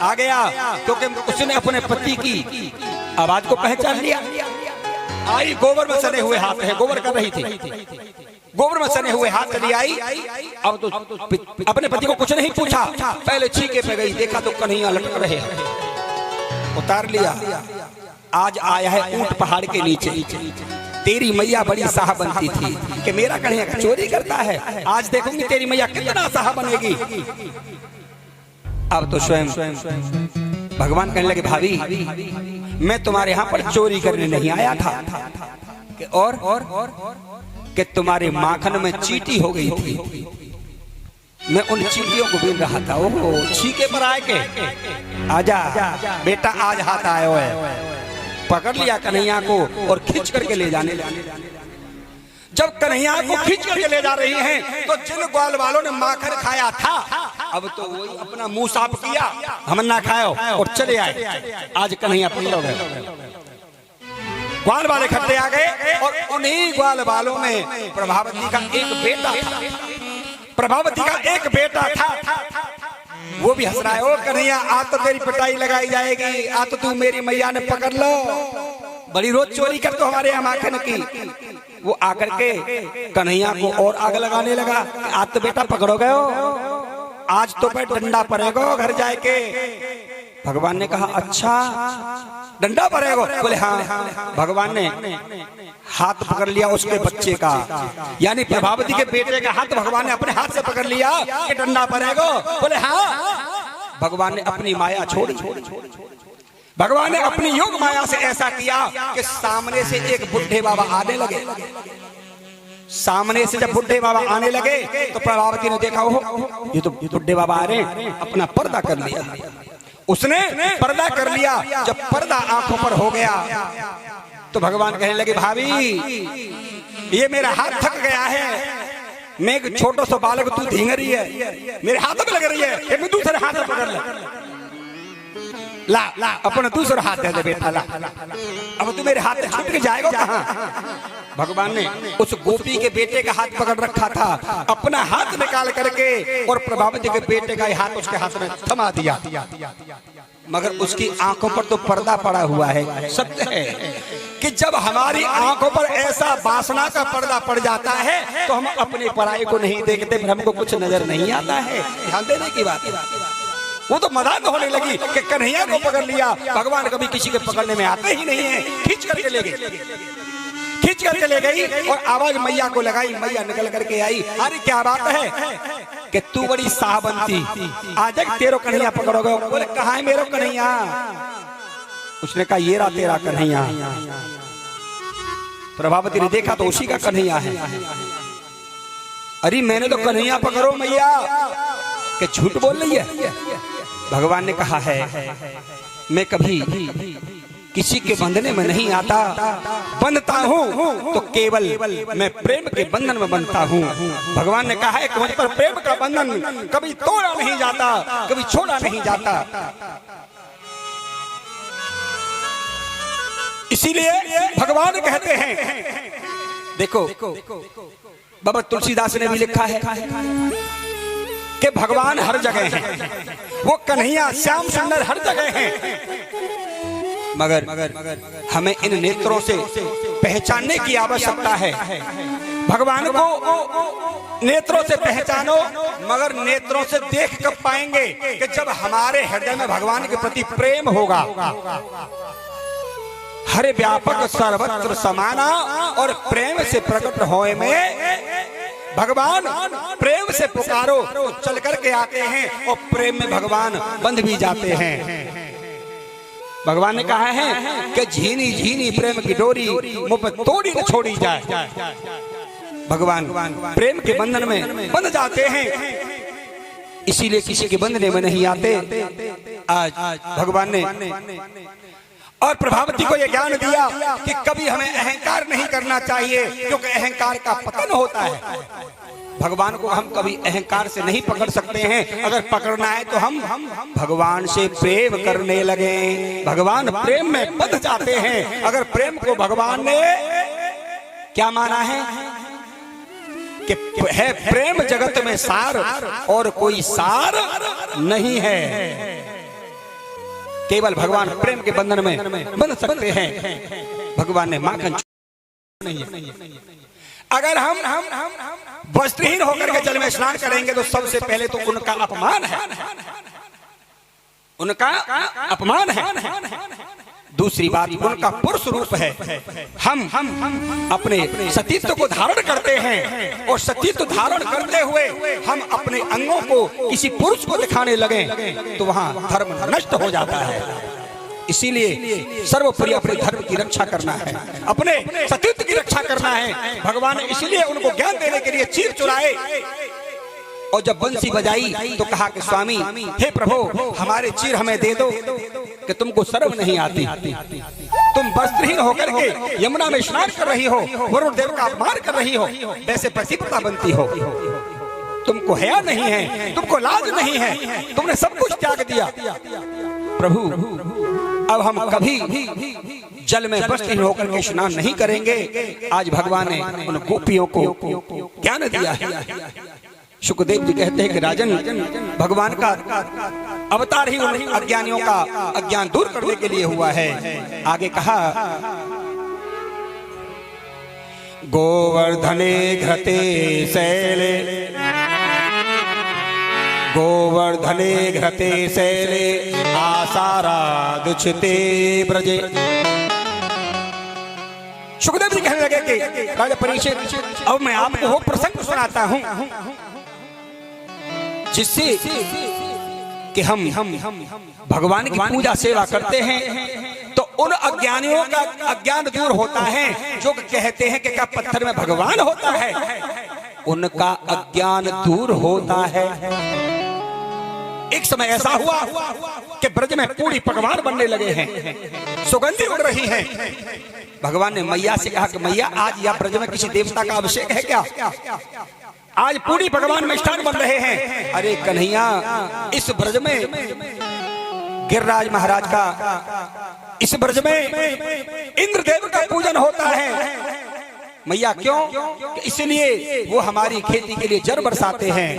आ गया, क्योंकि उसने अपने पति की आवाज को पहचान लिया। आई गोबर में सने हुए हाथ है, गोबर कर रही थी, गोबर में सने हुए हाथ चली आई। अब तो अपने पति को कुछ नहीं पूछा, पहले छीके पे गई, देखा तो कन्हैया लटक रहे, उतार लिया। आज आया है ऊंट पहाड़ के नीचे, तेरी मैया बड़ी साह बनती थी कि मेरा कन्हैया चोरी करता है, आज देखूंगी तेरी मैया कितना साह बनेगी। अब तो स्वयं भगवान कहने लगे, भाभी मैं तुम्हारे यहाँ पर चोरी करने नहीं आया था कि और कि तुम्हारे माखन में चींटी हो गई थी, मैं उन चींटियों को बीन रहा था। ओहो, छीके पर आए के आजा बेटा, आज हाथ आयो है। पकड़ लिया कन्हैया को और खींच करके ले जाने लगे। जब कन्हैया को खींच करके ले जा रही हैं, तो जिन ग्वाल वालों ने माखन खाया था, अब तो वही अपना मुंह साफ किया, हम ना खाओ, और चले आए। आज कन्हैया पी लो गए, ग्वाल वाले इकट्ठे आ गए, और उन्हीं ग्वाल वालों में प्रभावती का एक बेटा था। प्रभावती का एक बेटा था, वो भी हंस रहा है। ओ कन्हैया, आज तो तेरी पिटाई लगाई जाएगी, आज तो तू मेरी मैया ने पकड़ लो, बड़ी रोज चोरी कर तो हमारे यहाँ माखन की। वो आकर के कन्हैया को और आग लगाने लगा, आज तो बेटा पकड़ोगे हो, आज तो पे डंडा पड़ेगा घर जाके। भगवान ने कहा, अच्छा डंडा पड़ेगा? बोले हाँ। भगवान ने हाथ पकड़ लिया उसके बच्चे का, यानी प्रभावती के बेटे का हाथ भगवान ने अपने हाथ से पकड़ लिया कि डंडा पड़ेगा। बोले हाँ। भगवान ने अपनी माया छोड़ी, भगवान ने अपनी योग माया से ऐसा किया कि सामने से एक बुढ़े बाबा आने लगे। सामने से जब बुढ़े बाबा आने लगे तो प्रभावती ने देखा, हो ये तो बुढ़े बाबा आ रहे हैं, अपना पर्दा कर लिया। उसने पर्दा कर लिया। जब पर्दा आंखों पर हो गया तो भगवान कहने लगे, भाभी ये मेरा हाथ थक गया है, मैं एक छोटा सा बालक, तू धींग रही है, मेरे हाथ में लग रही है, मैं दूसरे हाथ में पकड़ ला अपना दूसरा हाथ दे दे बेटा, ला अब तू मेरे हाथ में छूट के जाएगा कहाँ? भगवान ने उस गोपी के बेटे का हाथ पकड़ रखा था, अपना हाथ निकाल करके और प्रभावती के बेटे का हाथ उसके हाथ में थमा दिया। मगर उसकी आंखों पर तो पर्दा पड़ा हुआ है। सत्य है कि जब हमारी आंखों पर ऐसा वासना का पर्दा पड़ जाता है तो हम अपनी पराई को नहीं देखते, फिर हमको कुछ नजर नहीं आता है। ध्यान देने की बात है। वो तो मजाक होने लगी कि कन्हैया को पकड़ लिया। भगवान कभी किसी के पकड़ने में आते ही नहीं है, खींच करके ले गई, खींच करके ले गई और आवाज मैया को लगाई। मैया निकल करके आई, अरे क्या बात है कि तू बड़ी साहबंती, आज तेरो कन्हैया पकड़ोगे? बोले कहाँ है मेरो कन्हैया? उसने कहा ये रहा तेरा कन्हैया। प्रभावती ने देखा तो उसी का कन्हैया है। अरे मैंने तो कन्हैया पकड़ो मैया, कि झूठ बोल रही है? भगवान ने कहा है मैं कभी किसी के बंधने में नहीं आता, बंधता हूँ तो केवल मैं प्रेम के बंधन में बंधता हूँ। भगवान ने कहा है कि मुझ पर प्रेम का बंधन कभी तोड़ा नहीं जाता, कभी छोड़ा नहीं जाता। इसीलिए भगवान कहते हैं, देखो बाबा तुलसीदास ने भी लिखा है कि भगवान हर जगह हैं, वो कन्हैया श्याम सुंदर हर जगह हैं, मगर हमें इन नेत्रों से पहचानने की आवश्यकता है। भगवान को नेत्रों से पहचानो, मगर नेत्रों से देख कब पाएंगे? कि जब हमारे हृदय में भगवान के प्रति प्रेम होगा। हर व्यापक सर्वत्र समाना, और प्रेम से प्रकट होए में भगवान प्रेम से पुकारो तो चल करके आते हैं, और प्रेम में भगवान बंध भी जाते हैं। भगवान ने कहा है कि झीनी झीनी प्रेम की डोरी मुँह पर तोड़ी न छोड़ी जाए। भगवान प्रेम के बंधन में बंध जाते हैं, इसीलिए किसी के बंधने में नहीं आते। आज भगवान ने और प्रभावती को यह ज्ञान दिया कि कभी हमें अहंकार नहीं करना चाहिए, क्योंकि अहंकार का पतन होता है। भगवान को हम कभी अहंकार से नहीं पकड़ सकते हैं। अगर पकड़ना है तो हम भगवान से प्रेम करने लगे। भगवान प्रेम में बंध जाते हैं। अगर प्रेम को भगवान ने क्या माना है कि है प्रेम जगत में सार और कोई सार नहीं है। केवल भगवान प्रेम के बंधन में बंध सकते हैं। भगवान ने माखन नहीं है। अगर हम वस्त्रहीन होकर के जल में स्नान करेंगे तो सबसे पहले तो उनका अपमान है, उनका अपमान है। दूसरी बात उनका पुरुष रूप है। हम अपने सतीत्व को धारण करते हैं और सतीत्व धारण करते हुए हम अपने अंगों को किसी पुरुष को दिखाने लगे तो वहां धर्म नष्ट हो जाता है। इसीलिए सर्वोपरि अपने धर्म की रक्षा करना है, अपने सतीत्व की रक्षा करना है। भगवान ने इसलिए उनको ज्ञान देने के लिए चीर चुराए और जब बंसी बजाई तो कहा कि स्वामी हे प्रभु हमारे चीर हमें दे दो कि तुमको शर्म नहीं आती, तुम वस्त्रहीन होकर के यमुना में स्नान कर रही हो, वरुण देव का अपमान कर रही हो, वैसे पतिव्रता बनती हो, तुमको हया नहीं है, तुमको लाज नहीं है, तुमने सब कुछ त्याग दिया। प्रभु अब हम कभी जल में वस्त्रहीन होकर के स्नान नहीं करेंगे। आज भगवान ने उन गोपियों को ज्ञान दिया है। शुकदेव जी कहते हैं कि राजन भगवान का अवतार ही उन अज्ञानियों का अज्ञान दूर करने के लिए हुआ है। आगे कहा गोवर्धने घृते शैले, गोवर्धने घृते शैले आसारादुच्छते ब्रजे। शुकदेव जी कहने लगे कि राजा परीक्षित अब मैं आपको वो प्रसंग सुनाता हूं जिससे कि हम भगवान की पूजा सेवा करते हैं तो उन अज्ञानियों का अज्ञान दूर होता है जो कहते हैं कि क्या पत्थर में भगवान होता है, उनका अज्ञान दूर होता है। एक समय ऐसा हुआ कि ब्रज में पूरी पकवान बनने लगे हैं, सुगंधी उड़ रही है। भगवान ने मैया से कहा कि मैया आज यह ब्रज में किसी देवता का अभिषेक है क्या? आज पूरी भगवान मिष्ठान बन रहे हैं। अरे कन्हैया इस ब्रज में गिरिराज महाराज का, इस ब्रज में इंद्रदेव का पूजन होता है। मैया क्यों? इसलिए वो हमारी खेती के लिए जल बरसाते हैं।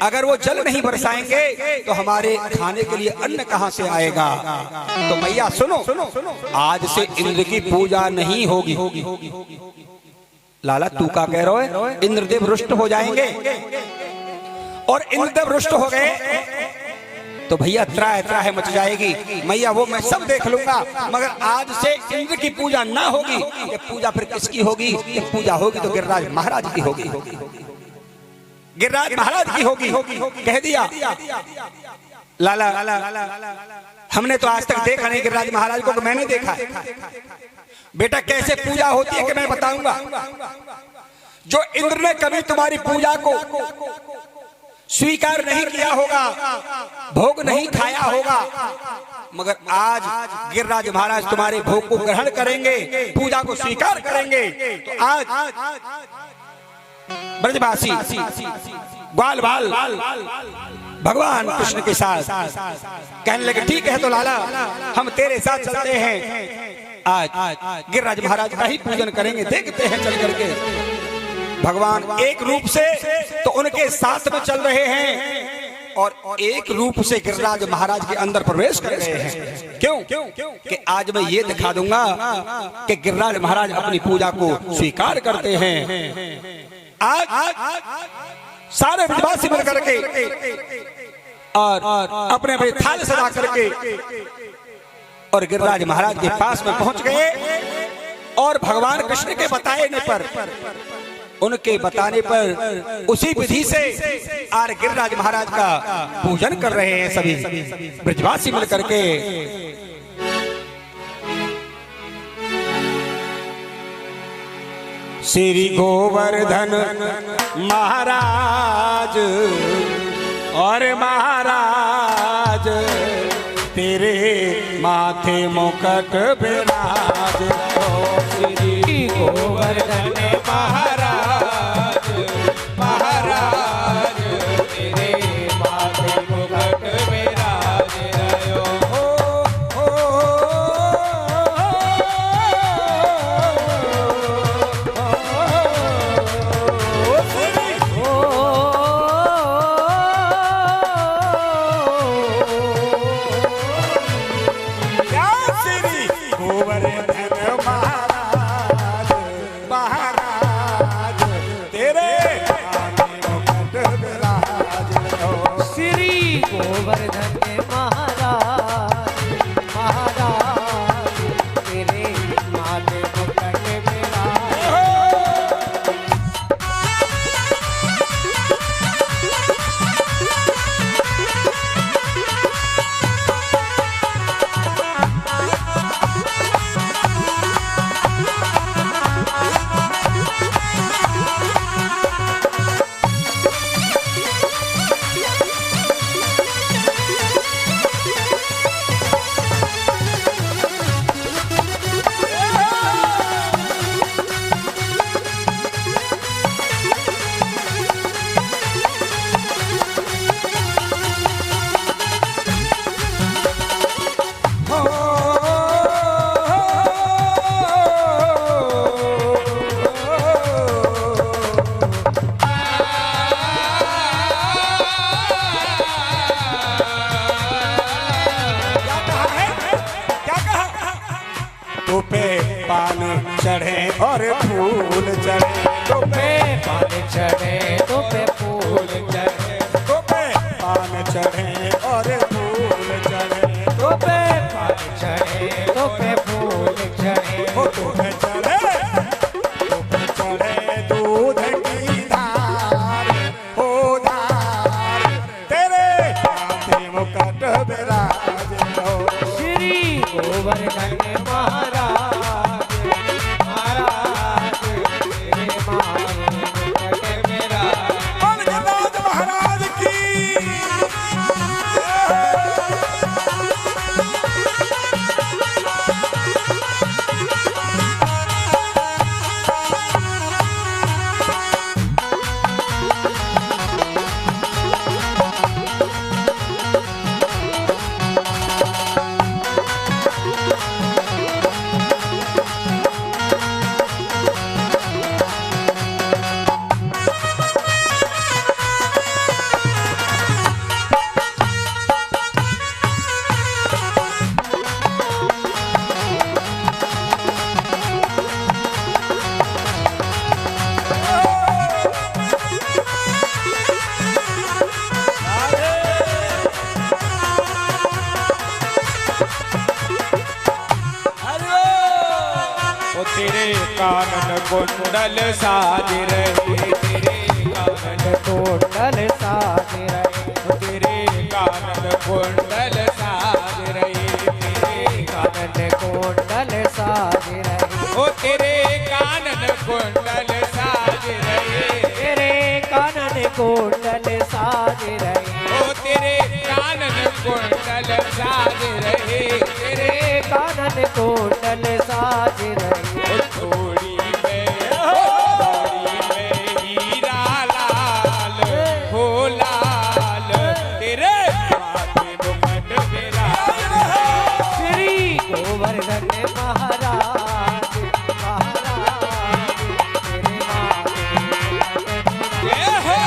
अगर वो जल नहीं बरसाएंगे तो हमारे खाने के लिए अन्न कहां से आएगा? तो मैया सुनो, आज से इंद्र की पूजा नहीं होगी। लाला तू का कह रहा है? इंद्रदेव रुष्ट हो जाएंगे और इंद्रदेव रुष्ट हो गए तो भैया त्राह त्राह मच जाएगी। मैया वो मैं सब देख लूंगा, मगर आज से इंद्र की पूजा ना होगी। ये पूजा फिर किसकी होगी? ये पूजा होगी तो गिरिराज महाराज की होगी, गिरिराज महाराज की होगी। कह दिया लाला हमने तो आज तक देखा नहीं गिरिराज महाराज को, मैंने देखा। बेटा कैसे पूजा होती है कि मैं बताऊंगा। जो इंद्र ने कभी तुम्हारी पूजा को स्वीकार नहीं किया होगा, भोग नहीं खाया होगा, मगर आज गिरिराज महाराज तुम्हारे भोग को ग्रहण करेंगे, पूजा को स्वीकार करेंगे। तो आज ब्रजवासी ग्वाल बाल भगवान कृष्ण के साथ कहने लगे ठीक है तो लाला हम तेरे साथ चलते हैं, आज गिरिराज महाराज का ही पूजन करेंगे, देखते हैं चल करके। भगवान एक रूप से तो उनके साथ में चल रहे हैं और एक रूप से गिरिराज महाराज के अंदर प्रवेश कर रहे हैं। क्यों? कि आज मैं ये दिखा दूंगा कि गिरिराज महाराज अपनी पूजा को स्वीकार करते हैं। आज सारे ब्रजवासी मिल करके और अपने अपने थाल सजा करके और गिरिराज महाराज के पास में पहुंच गए और भगवान कृष्ण के बताने पर, उनके बताने पर उसी विधि से आर गिरिराज महाराज का पूजन कर रहे हैं सभी ब्रजवासी मिलकर के। श्री गोवर्धन महाराज और महाराज तेरे माथे मुकुट विराज। श्री गोवर्धन महाराज महाराज तेरे माथे मुकुट विराज रहो। चढ़े तो पे फूल चढ़े, तो पे पान चढ़े और फूल चढ़े, तो पे पान चढ़े तो पे फूल चढ़े, हो तो पे चढ़े दूध की धार, हो धार तेरे माथे मुकुट विराज हो। श्री गोवर्धन महाराज, महाराज तेरे माथे मुकुट विराज। मनगनाथ महाराज की तेरे कानन कुंडल साज रहे, तेरे कानन कुंडल साज रहे, तेरे कानन कुंडल साज रहे, तेरे कानन कुंडल साज रहे, ओ तेरे कानन कुंडल साज रहे, तेरे कानन कुंडल साज रहे, ओ तेरे कानन कुंडल साज रहे, तेरे कानन कुंडल साज रहे। थोड़ी में हीरा लाल हो लाल, तेरे माथे मुकुट विराज। श्री गोवर्धन महाराज, महाराज तेरे माथे मुकुट विराज। जय हो।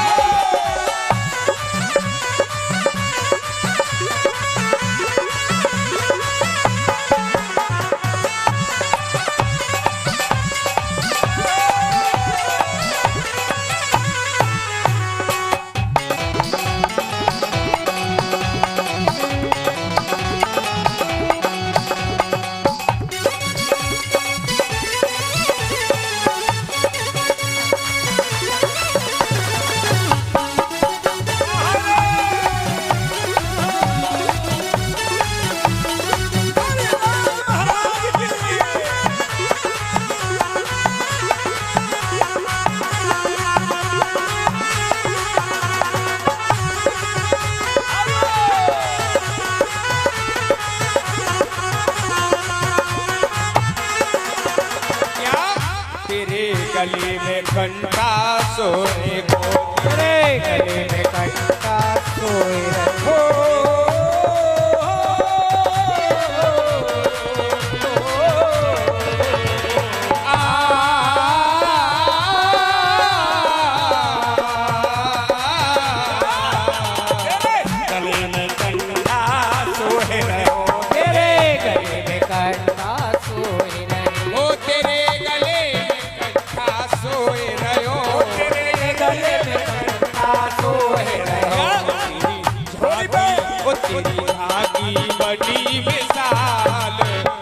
गले में घंटा सोने को, तेरे गले में कंटा सोए रहो। गले में कंटा सोए रहो, तेरे गले में कंटा सोए रहो। ओ तेरे गले में कंठा सोए रहो, तेरे गले में कंटा सोए रहो। ओ तेरी धागी बड़ी विशाल,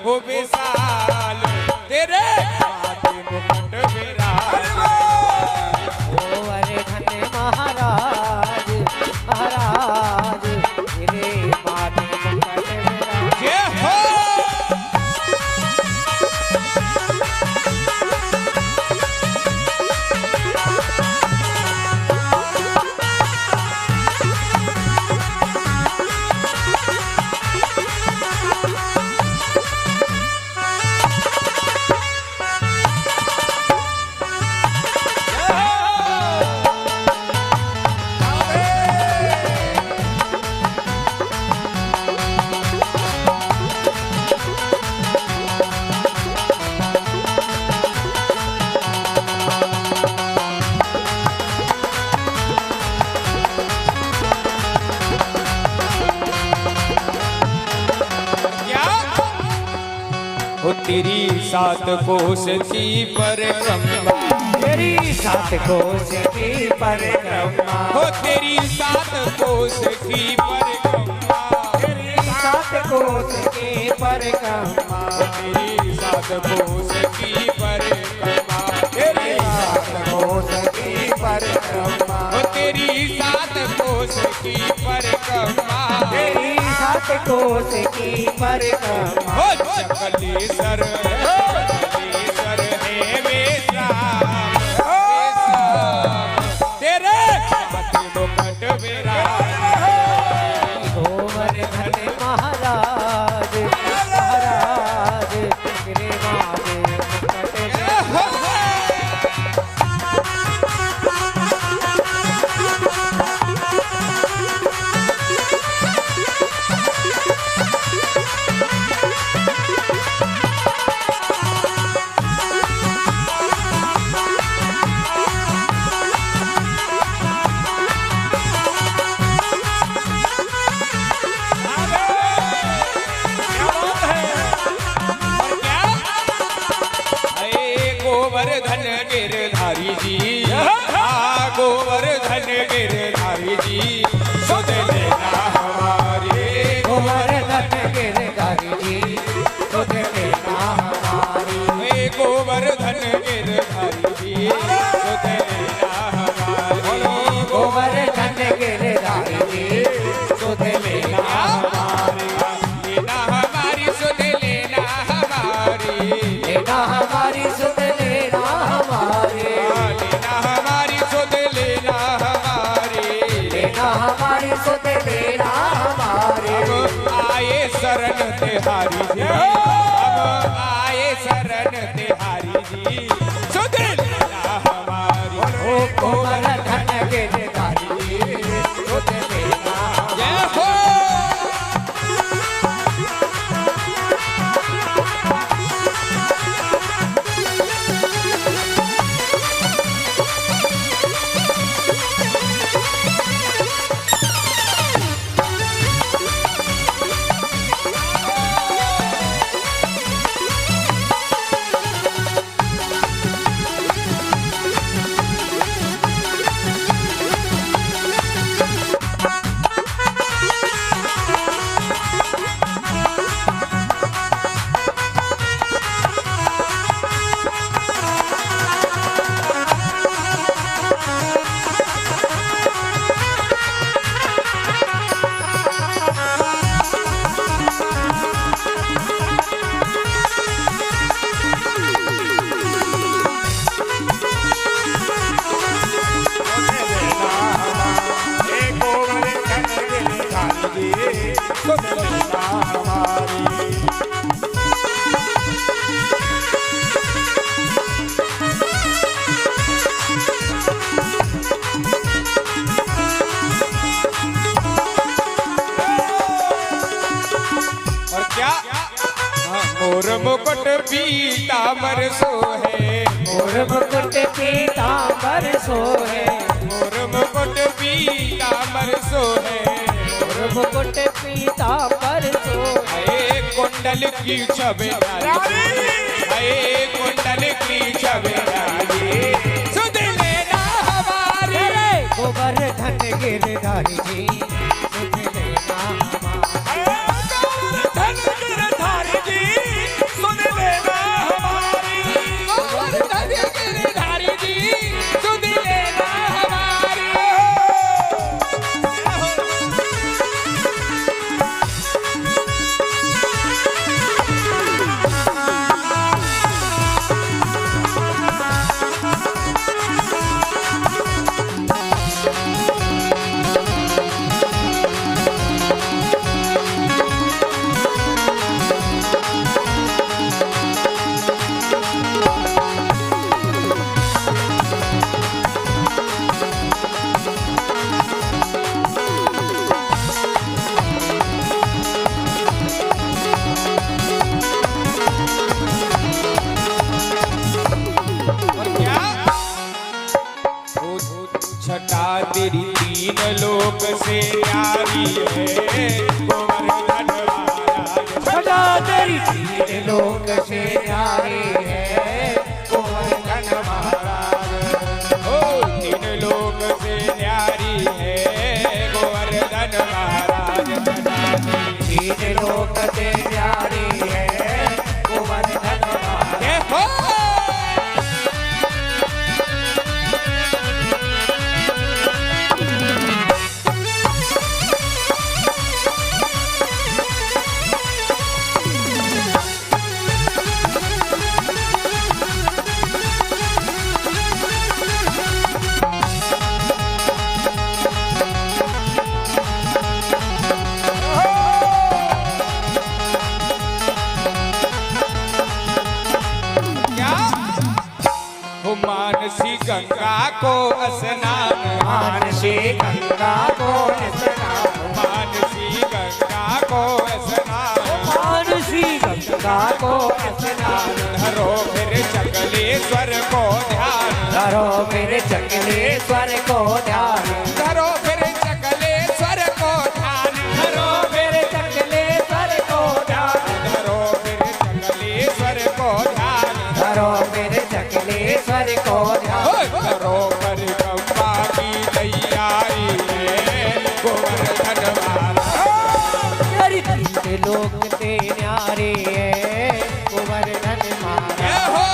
हो विशाल, तेरे माथे मुकुट विराज। ओ अरे धन्य महाराज, महाराज तेरे माथे मुकुट विराज। जय हो। ओ तेरी सात कोस की परिक्रमा, तेरी सात कोस की परिक्रमा, हो तेरी सात कोस की परिक्रमा, तेरी सात कोस की परिक्रमा, तेरी सात कोस की परिक्रमा, तेरी सात कोस की परिक्रमा, हो तेरी सात कोस की परिक्रमा, तेरी सात कोस की परिक्रमा, हो चकलेश्वर है बेश्राम, तेरे हाथ मुकुट विराज, गोवर्धन महाराज महाराज तेरे माथे मुकुट गोवर्धन गिरधारी जी, हाँ गोवर्धन गिरधारी जी, सुध लेना हमारे, गोवर्धन गिरधारी जी सुध लेना हमारी, हे गोवर्धन गिरधारी जी, सुध लेना हमारे, गोवर्धन गिरधारी जी सुध लेना हमारी, लेना हमारी, सुध लेना हमारी, लेना हमारी सुध लेना हमारी, लेना हमारी, सुध लेना हमारी, लेना हमारी सुध लेना हमारी, अब आए शरण तिहारी जी, अब आए शरण तिहारी जी, सुध लेना हमारी, ओ गोवर्धन गिरधारी जी सुध लेना जय हो। और क्या मोर मुकुट पीतांबर सोहे, मोर मुकुट पीतांबर सोहे, मोर मुकुट पीतांबर सोहे, मोर मुकुट पीतांबर सोहे, हये कुंडल की छबेदारी, हये कुंडल की छबेदारी, सुध लेना हमारी, गोवर्धन गिरधारी जी सुध लेना हमारी, गोवर्धन गिरधारी जी, सुध लेना हमारी, गोवर्धन गिरधारी जी, सुध लेना हमारी। तेरी तीन लोक से न्यारी है गोवर्धन महाराज। सदा तेरी तीन लोक से न्यारी है गोवर्धन महाराज। से न्यारी है गोवर्धन महाराज। जय हो। मानसी गंगा को स्नान, मानसी गंगा को स्नान, मानसी गंगा को स्नान, मानसी गंगा को स्नान। धरो फिर चकलेश्वर को ध्यान, धरो फिर चकलेश्वर को ध्यान, धरो फिर चकलेश्वर को ध्यान, धरो फिर चकलेश्वर को ध्यान, धरो फिर चकलेश्वर को ध्यान, धरो फिर चकलेश्वर को ध्यान। धरो पर गंगा की तैयारी है गोवर्धन महाराज। तेरी तीन लोक ते न्यारे है गोवर्धन महाराज। जय हो।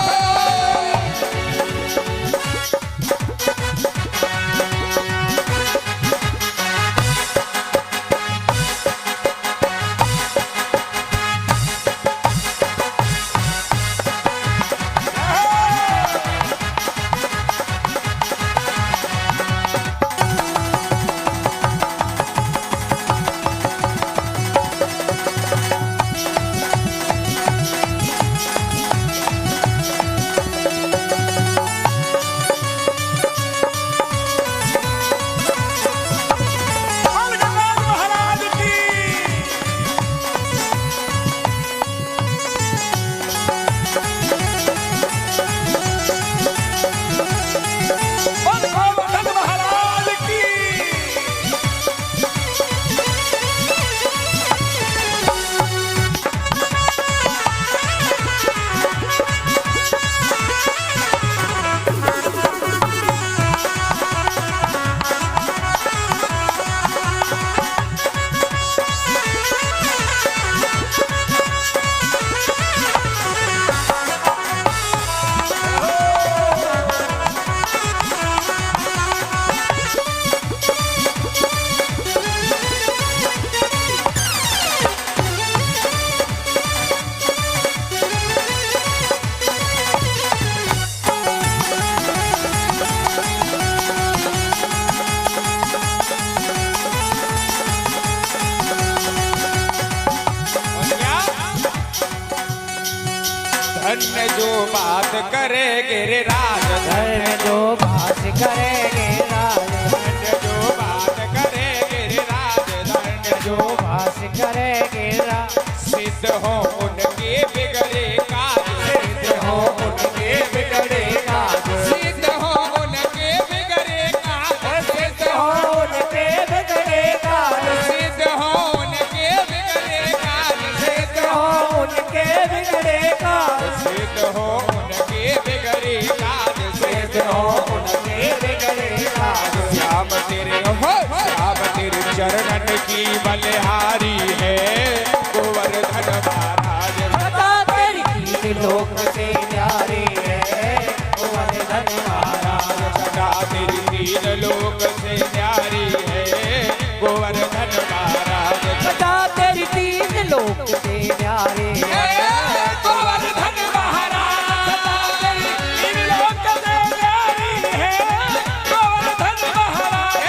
धन्य जो बात करे गिरिराज, धन्य जो बात करे गिरिराज, धन्य जो बात करे गिरिराज, धन्य जो बात करे गिरिराज। सिद्ध हो उनके बिगड़े काज, सिद्ध हो उनके बिगड़े काज, सिद्ध हो उनके बिगड़े काज, सिद्ध हो उनके बिगड़े काज, सिद्ध हो उनके बिगड़े काज, सिद्ध हो उनके बिगड़े काज, सिद्ध हो उनके बिगड़े काज, सिद्ध हो उनके बिगड़े काज। श्याम तेरे हो, श्याम तेरे चरणन की बलिहारी है गोवर्धन महाराज। सदा तेरी तीन लोक से न्यारी है गोवर्धन महाराज। सदा तेरी तीन लोक से न्यारी है गोवर्धन महाराज। सदा तेरी तीन लोक से न्यारी है गोवर्धन महाराज। सदा तेरी तीन लोक से न्यारी है गोवर्धन महाराज।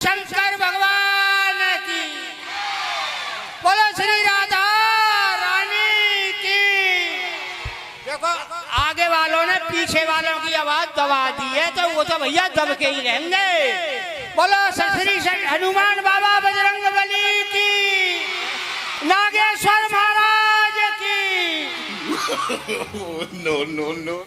शंकर भगवान की बोलो, श्री राधा रानी की। देखो आगे वालों ने पीछे वालों की आवाज दबा दी है, तो वो तो भैया दब के ही रहेंगे। बोलो श्री हनुमान बाबा बजरंग बली की, नागेश्वर महाराज की। नो नो नो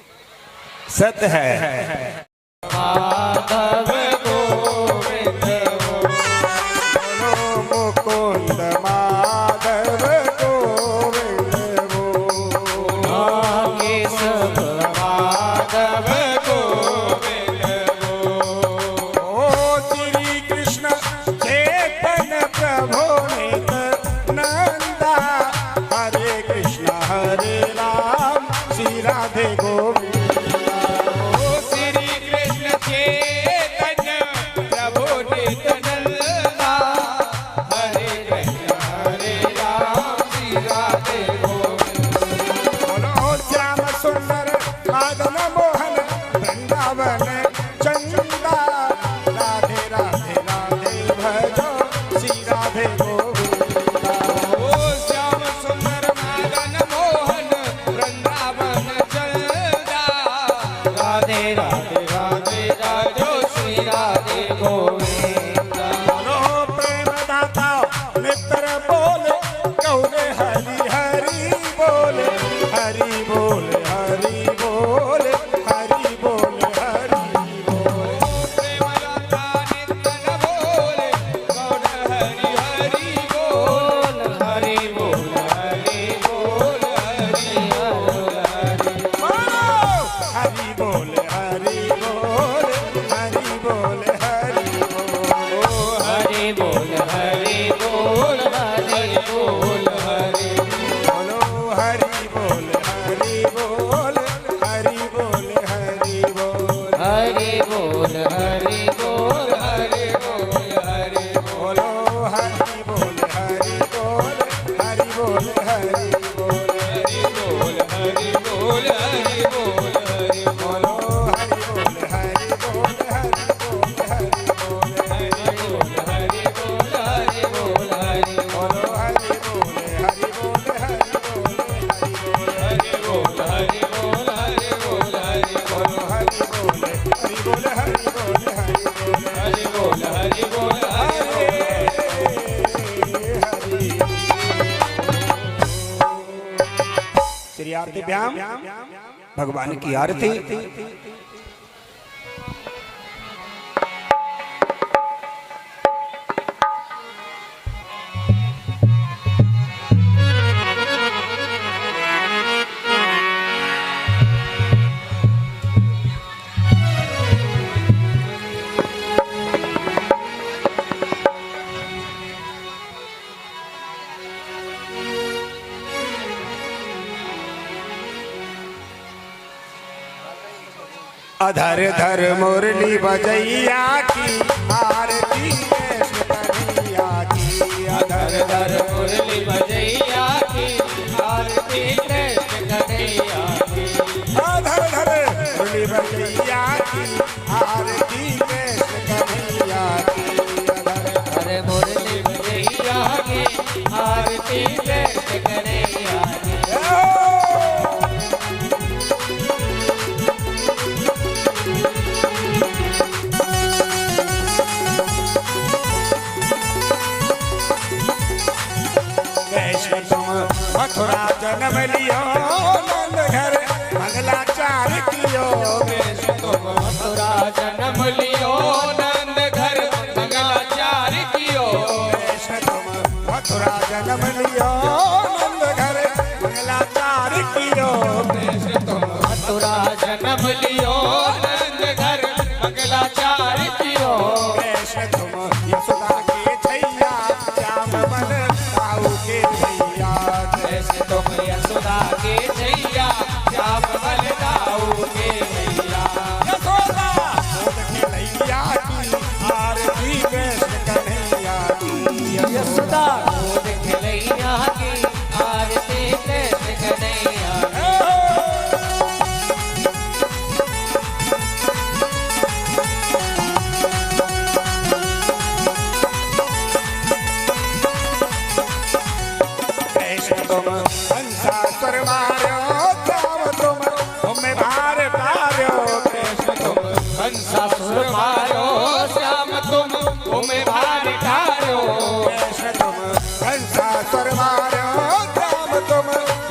सत्य है। माधव गोविंद बोलो मुकुंद माधव गोविंद बोलो। आगे सब माधव गोविंद ओ श्री कृष्ण चैतन्य प्रभु नित्यानंदा हरे कृष्ण हरे राम श्री राधे गोविंद। ओ श्री कृष्ण चैतन्य प्रभु नित्यानंदा हरे कृष्ण हरे राम श्री राधे गोविंद। बोलो श्याम सुंदर मदन मोहन वृंदावन चंदा राधे राधे राधे भजो श्री राधे गोविंद। ओ श्याम सुंदर मदन मोहन वृंदावन चंदा राधे राधे राधे राधो श्री राधे गोविंद बोलो प्रेम दाता मित्र बोले कौने हरि हरि बोले हरि बोले हरि बोले हरि बोले हरि बोले। प्रेमदाता नित्य बोले गौड़ हरि हरि बोल हरि बोल हरि बोल हरि बोल हरि हरि बोले हरि बोले हरि बोले हरि बोले। हरि बोल हरि बोल हरि बोल हरि बोलो हरि बोले हरि बोले हरि बोले हरि बोले। हरि बोल हरि बोल हरि बोल हरि बोलो हरि बोले हरि बोले हरि बोले हरि बोले। बोल हरि बोल हरि बोल हरि बोलो हरि बोले हरि बोले हरि बोले हरि बोले। हरि बोल हरि बोल हरि बोल हरि बोलो हरि बोले हरि बोले हरि बोले हरि बोले। हरि बोल हरि बोल हरि बोल बोलो हरि बोले हरि बोले हरि बोले हरि बोले। हरि बोल हरि बोल हरि श्री आरतीभ्याम भगवान की आरती। अधर धर मुरली बजैया की आरती कृष्ण कन्हैया की। अधर धर मुरली बजैया की आरती कृष्ण कन्हैया की अधर धर मुरली बजैया की आरती कृष्ण कन्हैया की। अधर हर मुरली बजैया की आरती कृष्ण कन्हैया की कृष्ण तुम मथुरा जन्म लियो नंद घर मंगलाचार कियो। कृष्ण तुम मथुरा जन्म लियो नंद घर मंगलाचार कियो। कृष्ण तुम मथुरा जन्म लियो नंद घर मंगलाचार कियो। कृष्ण तुम मथुरा जन्म लियो नंद घर मंगलाचार कियो। कृष्ण तुम यशोदा के छैया श्याम बन ताऊ के भैया। कृष्ण तुम यशोदा के छैया श्याम बलदाऊ के भैया। यशोदा मोद खेलैया की आरती कृष्ण कन्हैया की। यशोदा गोद खिलैया की आरती कृष्ण कन्हैया की कृष्ण तुम हंसासुर मार्यो श्याम तुम हमें भार तार्यो। कृष्ण तुम हंसासुर मारो श्याम तुम उमे भार ठारो। कृष्ण तुम हंसासुर मार्यो श्याम तुम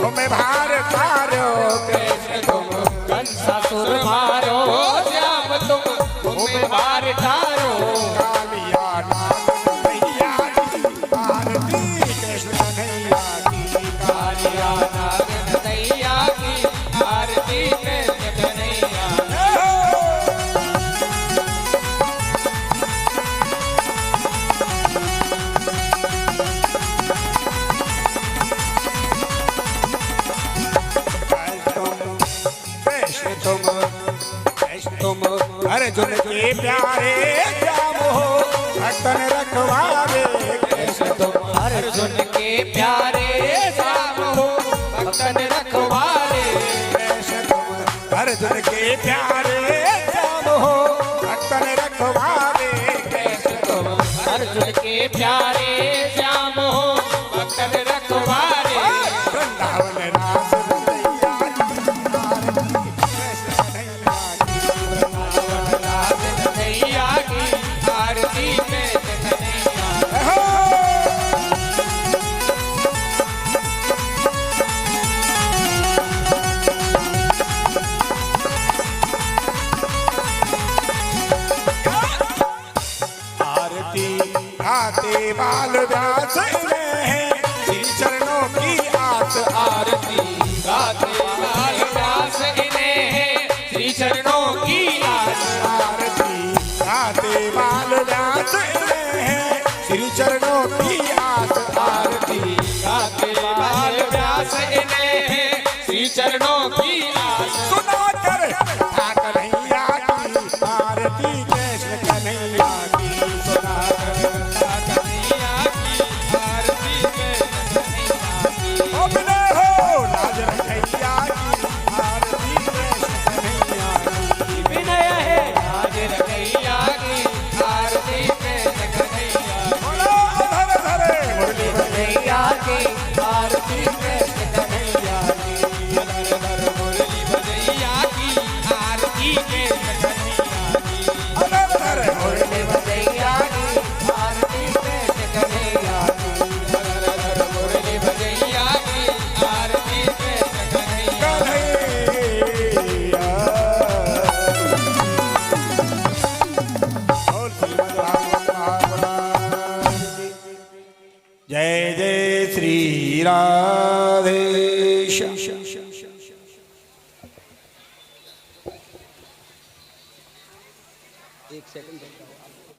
हमें भार तार्यो। अर्जुन के प्यारे श्याम हो भक्तन रखवारे। कृष्ण तुम अर्जुन के प्यारे श्याम हो भक्तन रखवारे। कृष्ण तुम अर्जुन के प्यारे श्याम हो भक्तन रखवारे। कृष्ण तुम अर्जुन के प्यारे श्याम हो भक्तन रखवारे। वृंदावन रास रमैया कन्हैया की आरती में कन्हैया। आरती गाते बाल व्यास हैं श्री चरणों की आस। आरती गाते बाल व्यास इन्हें है श्री चरणों की आस। आरती गाते बाल व्यास हैं श्री चरणों की आस। आरती गाते बाल व्यास इन्हें है श्री चरणों की आस। सुना कर कथा कन्हैया की आरती कृष्ण कन्हैया की। सुना कर कथा कन्हैया की आरती कृष्ण कन्हैया की। ओ विनय हो लाज रखैया की आरती कृष्ण कन्हैया की। विनय है आज रखैया की आरती कृष्ण कन्हैया की। बोलो धर धरे मुरली कन्हैया की आरती कृष्ण कन्हैया की। धर धर मुरली बजैया की आरती कृष्ण कन्हैया की। धर धरे मुरली मुरली बजैया की आरती कृष्ण कन्हैया की। धर धर मुरली बजैया की आरती कृष्ण कन्हैया की। कन्हैया। बोल श्रीमद् भागवत महापुराण की। जय जय श्री राधेश। एक सेकंड